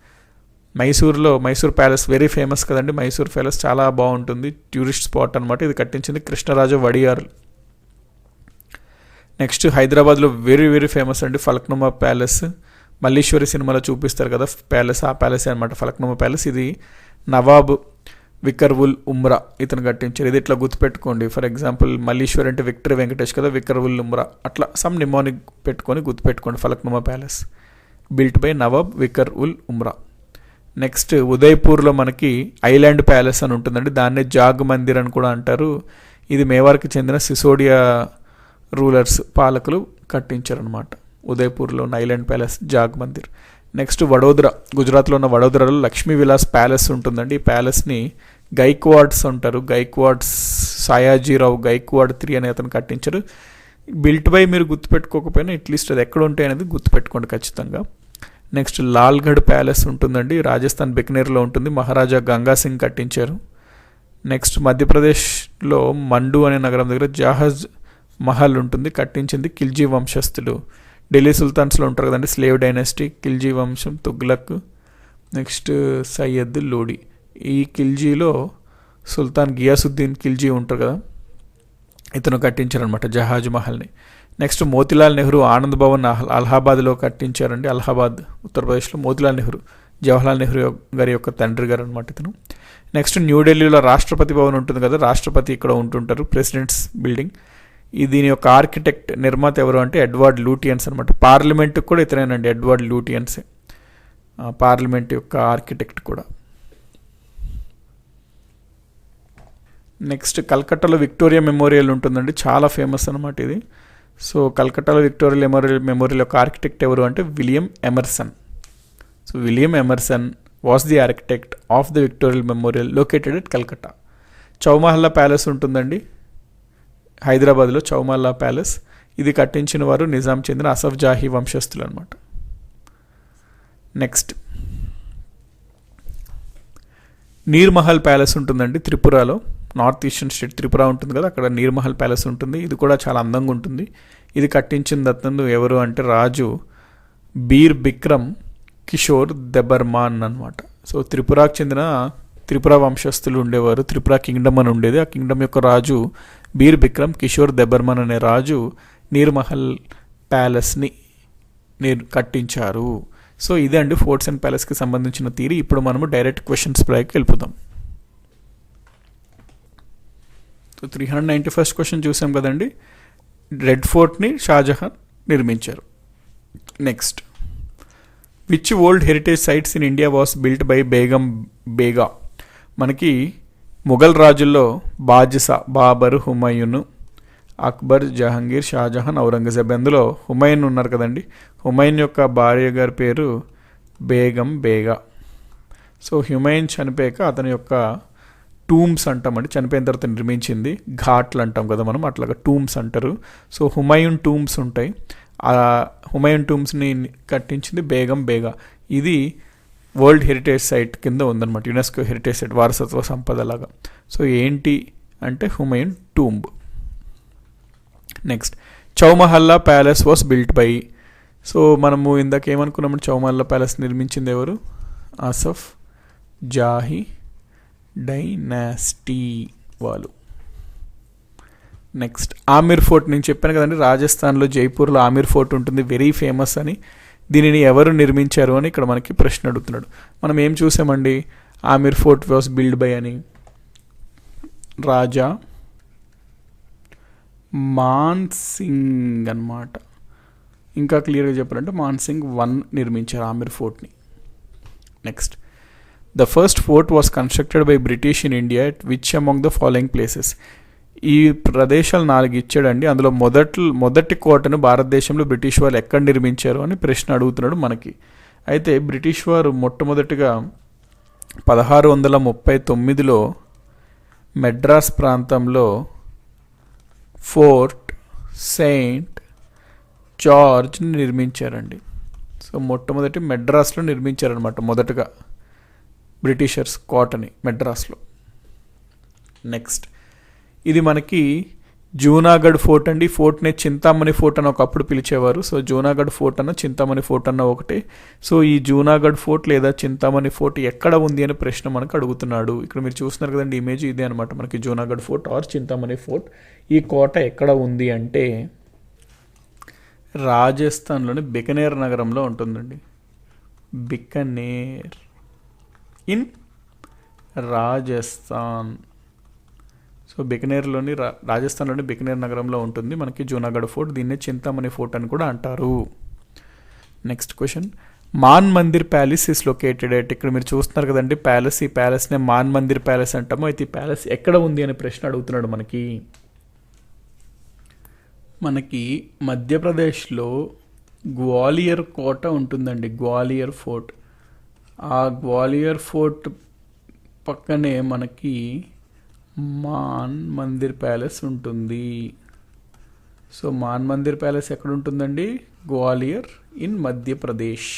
[SPEAKER 2] మైసూర్లో మైసూర్ ప్యాలెస్ వెరీ ఫేమస్ కదండి, మైసూర్ ప్యాలెస్ చాలా బాగుంటుంది, టూరిస్ట్ స్పాట్ అనమాట. ఇది కట్టించింది కృష్ణరాజ వడియార్. నెక్స్ట్ హైదరాబాద్లో వెరీ వెరీ ఫేమస్ అండి ఫలక్నుమా ప్యాలెస్. మల్లీశ్వరి సినిమాలో చూపిస్తారు కదా ప్యాలెస్, ఆ ప్యాలెస్ అనమాట ఫలక్నుమా ప్యాలెస్. ఇది నవాబ్ వికర్ ఉల్ ఉమ్రా ఇతను కట్టించారు. ఇది ఇట్లా గుర్తుపెట్టుకోండి. ఫర్ ఎగ్జాంపుల్ మల్లీశ్వర్ అంటే విక్టరీ వెంకటేష్ కదా, వికర్ ఉల్ ఉమ్రా అట్లా సమ్ నిమోనిక్ పెట్టుకొని గుర్తుపెట్టుకోండి. Falaknuma palace built by Nawab Viqar ul Umra. Next ఉదయ్పూర్లో మనకి ఐలాండ్ ప్యాలెస్ అని ఉంటుందండి, దాన్నే జాగ్ మందిర్ అని కూడా అంటారు. ఇది మేవార్కి చెందిన సిసోడియా రూలర్స్ పాలకులు కట్టించారనమాట. ఉదయపూర్లో island palace, Jag Mandir. Next Vadodara, గుజరాత్లో ఉన్న వడోదరాలో లక్ష్మీ విలాస్ ప్యాలెస్ ఉంటుందండి. ఈ ప్యాలెస్ని గైక్వాడ్స్ అంటారు. గైక్వాడ్స్ సాయాజీరావు గైక్వాడ్ 3 అనే అతను కట్టించారు. బిల్ట్ బై మీరు గుర్తుపెట్టుకోకపోయినా అట్లీస్ట్ అది ఎక్కడ ఉంటాయి అనేది గుర్తుపెట్టుకోండి ఖచ్చితంగా. నెక్స్ట్ లాల్గఢ్ ప్యాలెస్ ఉంటుందండి, రాజస్థాన్ బికనేర్లో ఉంటుంది. మహారాజా గంగా సింగ్ కట్టించారు. నెక్స్ట్ మధ్యప్రదేశ్లో మండు అనే నగరం దగ్గర జహాజ్ మహల్ ఉంటుంది, కట్టించింది ఖిల్జీ వంశస్థులు. ఢిల్లీ సుల్తాన్స్లో ఉంటారు కదండి, స్లేవ్ డైనాసిటీ, ఖిల్జీ వంశం, తుగ్లక్. నెక్స్ట్ సయ్యద్ లోడి. ఈ ఖిల్జీలో సుల్తాన్ గియాసుద్దీన్ ఖిల్జీ ఉంటారు కదా, ఇతను కట్టించారనమాట జహాజ్ మహల్ని. నెక్స్ట్ మోతీలాల్ నెహ్రూ ఆనంద్ భవన్ అలహాబాద్లో కట్టించారండి. అలహాబాద్ ఉత్తరప్రదేశ్లో. మోతీలాల్ నెహ్రూ జవహర్లాల్ నెహ్రూ గారి యొక్క తండ్రి గారు అనమాట ఇతను. నెక్స్ట్ న్యూఢిల్లీలో రాష్ట్రపతి భవన్ ఉంటుంది కదా, రాష్ట్రపతి ఇక్కడ ఉంటుంటారు, ప్రెసిడెంట్స్ బిల్డింగ్. దీని యొక్క ఆర్కిటెక్ట్ నిర్మాత ఎవరు అంటే ఎడ్వర్డ్ లూటియన్స్ అనమాట. పార్లమెంట్కి కూడా ఇతనేనండి, ఎడ్వర్డ్ లూటియన్సే పార్లమెంట్ యొక్క ఆర్కిటెక్ట్ కూడా. నెక్స్ట్ కల్కట్టాలో విక్టోరియా మెమోరియల్ ఉంటుందండి, చాలా ఫేమస్ అనమాట ఇది. సో కల్కట్టాలో విక్టోరియా మెమోరియల్ యొక్క ఆర్కిటెక్ట్ ఎవరు అంటే William Emerson. So William Emerson was the architect of the విక్టోరియల్ memorial located at Calcutta. Chowmahalla palace ఉంటుందండి హైదరాబాద్లో, చౌమహల్లా ప్యాలెస్. ఇది కట్టించిన వారు నిజాం చెందిన అసఫ్ జాహీ వంశస్థులు అనమాట. నెక్స్ట్ నీర్మహల్ ప్యాలెస్ ఉంటుందండి త్రిపురలో, నార్త్ ఈస్టర్న్ స్టేట్ త్రిపుర ఉంటుంది కదా, అక్కడ నీర్మహల్ ప్యాలెస్ ఉంటుంది. ఇది కూడా చాలా అందంగా ఉంటుంది. ఇది కట్టించిన అతను ఎవరు అంటే రాజు బీర్ బిక్రమ్ కిషోర్ దెబర్మాన్ అనమాట. సో త్రిపురకు చెందిన త్రిపుర వంశస్థులు ఉండేవారు, త్రిపుర కింగ్డమ్ అని ఉండేది. ఆ కింగ్డమ్ యొక్క రాజు బీర్ బిక్రమ్ కిషోర్ దెబర్మాన్ అనే రాజు నీర్మహల్ ప్యాలెస్ని కట్టించారు. సో ఇదే అండి ఫోర్ట్స్ అండ్ ప్యాలెస్కి సంబంధించిన థియరీ. ఇప్పుడు మనము డైరెక్ట్ క్వశ్చన్స్ పైకి వెళ్ళిపోదాం. సో 391st క్వశ్చన్ చూసాం కదండి, రెడ్ ఫోర్ట్ని షాజహాన్ నిర్మించారు. Next which old heritage sites in India was built by Begum Bega. మనకి ముఘల్ రాజుల్లో బాద్షా, బాబర్, హుమాయూన్, అక్బర్, జహాంగీర్, షాజహాన్, ఔరంగజేబ్. అందులో హుమాయూన్ ఉన్నారు కదండి, హుమాయూన్ యొక్క భార్య గారి పేరు బేగం బేగా. సో హుమాయూన్ చనిపోయాక అతని యొక్క టూమ్స్ అంటామండి, చనిపోయిన తర్వాత నిర్మించింది ఘాట్లు అంటాం కదా మనం, అట్లాగా టూమ్స్ అంటారు. సో హుమాయూన్ టూమ్స్ ఉంటాయి, ఆ హుమాయూన్ టూమ్స్ని కట్టించింది బేగం బేగా. ఇది వరల్డ్ హెరిటేజ్ సైట్ కింద ఉందన్నమాట, యునెస్కో హెరిటేజ్ సైట్, వారసత్వ సంపద లాగా. సో ఏంటి అంటే Humayun tomb. Next Chowmahalla palace was built by. So మనము ఇందాక ఏమనుకున్నామంటే చౌమహల్లా ప్యాలెస్ నిర్మించింది ఎవరు? అసఫ్ జాహీ డైనాసిటీ వాళ్ళు. నెక్స్ట్ ఆమిర్ ఫోర్ట్, నేను చెప్పాను కదండి రాజస్థాన్లో జైపూర్లో ఆమిర్ ఫోర్ట్ ఉంటుంది, వెరీ ఫేమస్ అని. దీనిని ఎవరు నిర్మించారు అని ఇక్కడ మనకి ప్రశ్న అడుగుతున్నాడు. మనం ఏం చూసామండి, Amer fort was build by అని రాజా మాన్ సింగ్ అన్నమాట. ఇంకా క్లియర్గా చెప్పాలంటే మాన్ సింగ్ 1 నిర్మించారు ఆమిర్ ఫోర్ట్ని. Next the first fort was constructed by British in India at which among the following places. ఈ ప్రదేశాలు 4 ఇచ్చాడండి, అందులో మొదటి కోటను భారతదేశంలో బ్రిటిష్ వాళ్ళు ఎక్కడ నిర్మించారు అని ప్రశ్న అడుగుతున్నాడు మనకి. అయితే బ్రిటిష్ వారు మొట్టమొదటిగా 1639లో మెడ్రాస్ ప్రాంతంలో ఫోర్ట్ సెయింట్ జార్జ్ని నిర్మించారండి. సో మొట్టమొదటి మెడ్రాస్లో నిర్మించారనమాట మొదటగా బ్రిటిషర్స్ కోటని మెడ్రాస్లో. నెక్స్ట్ ఇది మనకి జూనాగఢ్ ఫోర్ట్ అండి. ఫోర్ట్ని చింతామణి ఫోర్ట్ అని ఒకప్పుడు పిలిచేవారు. సో జూనాగఢ్ ఫోర్ట్ అన్న చింతామణి ఫోర్ట్ అన్న ఒకటే. సో ఈ జూనాగఢ్ ఫోర్ట్ లేదా చింతామణి ఫోర్ట్ ఎక్కడ ఉంది అనే ప్రశ్న మనకు అడుగుతున్నాడు. ఇక్కడ మీరు చూస్తున్నారు కదండి ఇమేజ్, ఇదే అనమాట మనకి Junagarh fort or Chintamani fort. ఈ కోట ఎక్కడ ఉంది అంటే రాజస్థాన్లోని బికనేర్ నగరంలో ఉంటుందండి. బికనేర్ ఇన్ రాజస్థాన్. సో బికనేర్లోని రాజస్థాన్లోని బికనేర్ నగరంలో ఉంటుంది మనకి జూనాగఢ్ ఫోర్ట్. దీన్నే చింతామణి ఫోర్ట్ అని కూడా అంటారు. Next question, Man Mandir palace is located at. ఇక్కడ మీరు చూస్తున్నారు కదండి ప్యాలెస్, ఈ ప్యాలెస్నే మాన్ మందిర్ ప్యాలెస్ అంటాము. అయితే ఈ ప్యాలెస్ ఎక్కడ ఉంది అనే ప్రశ్న అడుగుతున్నాడు మనకి. మనకి మధ్యప్రదేశ్లో గ్వాలియర్ కోట ఉంటుందండి, గ్వాలియర్ ఫోర్ట్. ఆ గ్వాలియర్ ఫోర్ట్ పక్కనే మనకి మాన్ మందిర్ ప్యాలెస్ ఉంటుంది. సో మాన్ మందిర్ ప్యాలెస్ ఎక్కడ ఉంటుందండి? Gwalior in Madhya Pradesh.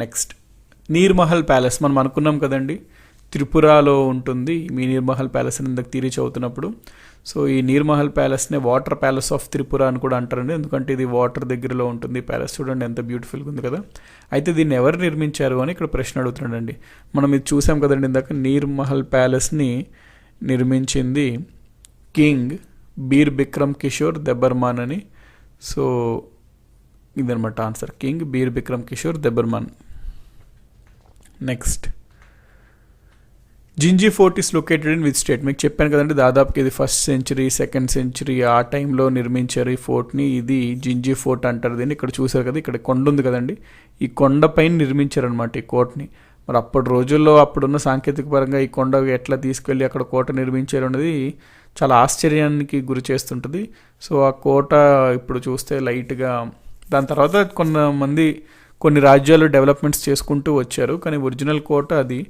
[SPEAKER 2] Next Neermahal palace మనం అనుకున్నాం కదండి, త్రిపురలో ఉంటుంది. మీ నీర్మహల్ ప్యాలెస్ అని ఇందాక తీరి చదువుతున్నప్పుడు. సో ఈ Neermahal ప్యాలెస్నే water palace of Tripura అని కూడా అంటారండి, ఎందుకంటే ఇది వాటర్ దగ్గరలో ఉంటుంది ప్యాలెస్. చూడండి ఎంత బ్యూటిఫుల్గా ఉంది కదా. అయితే దీన్ని ఎవరు నిర్మించారు అని ఇక్కడ ప్రశ్న అడుగుతున్నాడండి. మనం ఇది చూసాం కదండి ఇందాక, నీర్మహల్ ప్యాలెస్ని నిర్మించింది కింగ్ బీర్ బిక్రమ్ కిషోర్ దెబ్బర్మాన్ అని. సో ఇదనమాట answer, king Bir Bikram Kishore Debbarman. Next Gingee fort is located in which state? మీకు చెప్పాను కదండి, దాదాపుకి ఇది 1st century 2nd century ఆ టైంలో నిర్మించారు ఈ ఫోర్ట్ని. ఇది జింజీ ఫోర్ట్ అంటారు దీన్ని. ఇక్కడ చూసారు కదా, ఇక్కడ కొండ ఉంది కదండి, ఈ కొండపైన నిర్మించారనమాట ఈ కోటని. మరి అప్పటి రోజుల్లో అప్పుడున్న సాంకేతిక పరంగా ఈ కొండ ఎట్లా తీసుకెళ్ళి అక్కడ కోట నిర్మించారు అనేది చాలా ఆశ్చర్యానికి గురి చేస్తుంటుంది. సో ఆ కోట ఇప్పుడు చూస్తే లైట్గా, దాని తర్వాత కొన్ని రాజ్యాలు డెవలప్మెంట్స్ చేసుకుంటూ వచ్చారు, కానీ ఒరిజినల్ కోట అది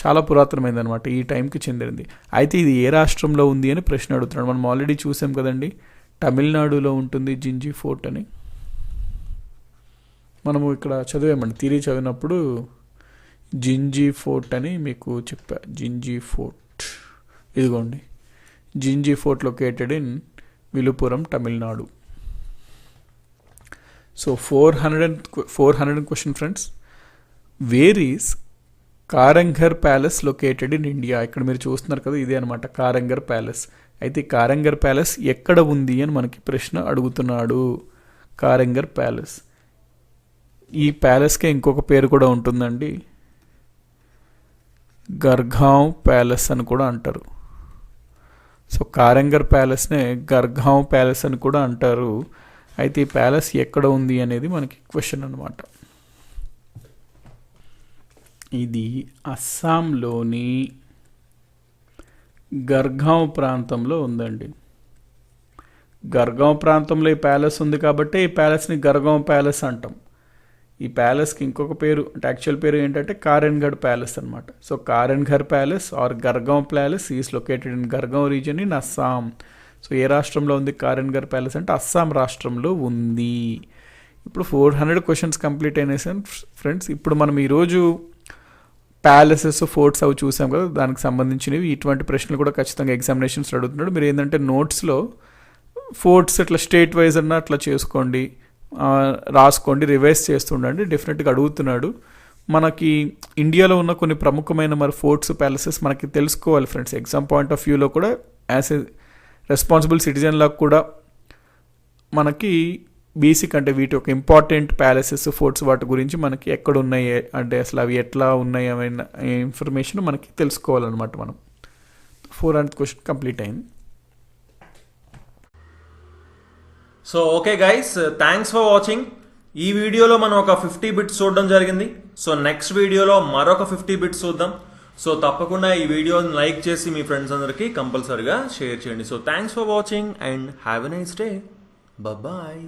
[SPEAKER 2] చాలా పురాతనమైంది అనమాట, ఈ టైంకి చెందినది. అయితే ఇది ఏ రాష్ట్రంలో ఉంది అని ప్రశ్న అడుగుతున్నాడు. మనం ఆల్రెడీ చూసాం కదండి, తమిళనాడులో ఉంటుంది జింజీ ఫోర్ట్ అని. మనము ఇక్కడ చదివామండి, థియరీ చదివినప్పుడు జింజీ ఫోర్ట్ అని మీకు చెప్పా. జింజీ ఫోర్ట్ ఇదిగోండి, Gingee fort located in Villupuram, Tamil Nadu. So 400 question friends. Where is Karenghar palace located in India? ఇక్కడ మీరు చూస్తున్నారు కదా, ఇదే అనమాట కారంఘర్ ప్యాలెస్. అయితే కారంఘర్ ప్యాలెస్ ఎక్కడ ఉంది అని మనకి ప్రశ్న అడుగుతున్నాడు. కారంఘర్ ప్యాలెస్, ఈ ప్యాలెస్కే ఇంకొక పేరు కూడా ఉంటుందండి, గర్గావ్ ప్యాలెస్ అని కూడా అంటారు. సో కారంఘర్ ప్యాలెస్నే గర్గావ్ ప్యాలెస్ అని కూడా అంటారు. అయితే ఈ ప్యాలెస్ ఎక్కడ ఉంది అనేది మనకి క్వశ్చన్ అనమాట. ఇది అస్సాంలోని గర్గావ్ ప్రాంతంలో ఉందండి. గర్గావ్ ప్రాంతంలో ఈ ప్యాలెస్ ఉంది కాబట్టి ఈ ప్యాలెస్ని గర్గావ్ ప్యాలెస్ అంటాం. ఈ ప్యాలెస్కి ఇంకొక పేరు, అంటే యాక్చువల్ పేరు ఏంటంటే కారెన్గఢ్ ప్యాలెస్ అనమాట. So Karenghar palace or Gargaon palace is located in Gargaon region in Assam. So ఏ రాష్ట్రంలో ఉంది కారెన్ఘర్ ప్యాలెస్ అంటే అస్సాం రాష్ట్రంలో ఉంది. ఇప్పుడు 400 క్వశ్చన్స్ కంప్లీట్ అయినాయి ఫ్రెండ్స్. ఇప్పుడు మనం ఈరోజు ప్యాలెసెస్, ఫోర్ట్స్ అవి చూసాం కదా, దానికి సంబంధించినవి ఇటువంటి ప్రశ్నలు కూడా ఖచ్చితంగా ఎగ్జామినేషన్స్ అడుగుతున్నాడు. మీరు ఏంటంటే నోట్స్లో ఫోర్ట్స్ ఇట్లా స్టేట్ వైజ్ అన్న అట్లా చేసుకోండి, రాసుకోండి, రివైజ్ చేస్తుండండి, డెఫినెట్గా అడుగుతున్నాడు. మనకి ఇండియాలో ఉన్న కొన్ని ప్రముఖమైన మరి ఫోర్ట్స్, ప్యాలెసెస్ మనకి తెలుసుకోవాలి ఫ్రెండ్స్. ఎగ్జామ్ పాయింట్ ఆఫ్ వ్యూలో కూడా యాజ్ ఏ రెస్పాన్సిబుల్ సిటిజన్ లాగా కూడా మనకి బేసిక్, అంటే వీటి యొక్క ఇంపార్టెంట్ ప్యాలెసెస్, ఫోర్ట్స్ వాటి గురించి మనకి ఎక్కడ ఉన్నాయి, అంటే అసలు అవి ఎట్లా ఉన్నాయి అన్న ఇన్ఫర్మేషన్ మనకి తెలుసుకోవాలన్నమాట. మనం 400th క్వశ్చన్ కంప్లీట్ అయింది.
[SPEAKER 1] So okay guys, thanks for watching. ఈ వీడియోలో మనం ఒక 50 బిట్స్ చూడడం జరిగింది. సో నెక్స్ట్ వీడియోలో మరొక 50 బిట్స్ చూద్దాం. సో తప్పకుండా ఈ వీడియోని లైక్ చేసి మీ ఫ్రెండ్స్ అందరికీ కంపల్సరీగా షేర్ చేయండి. So thanks for watching and have a nice day. Bye.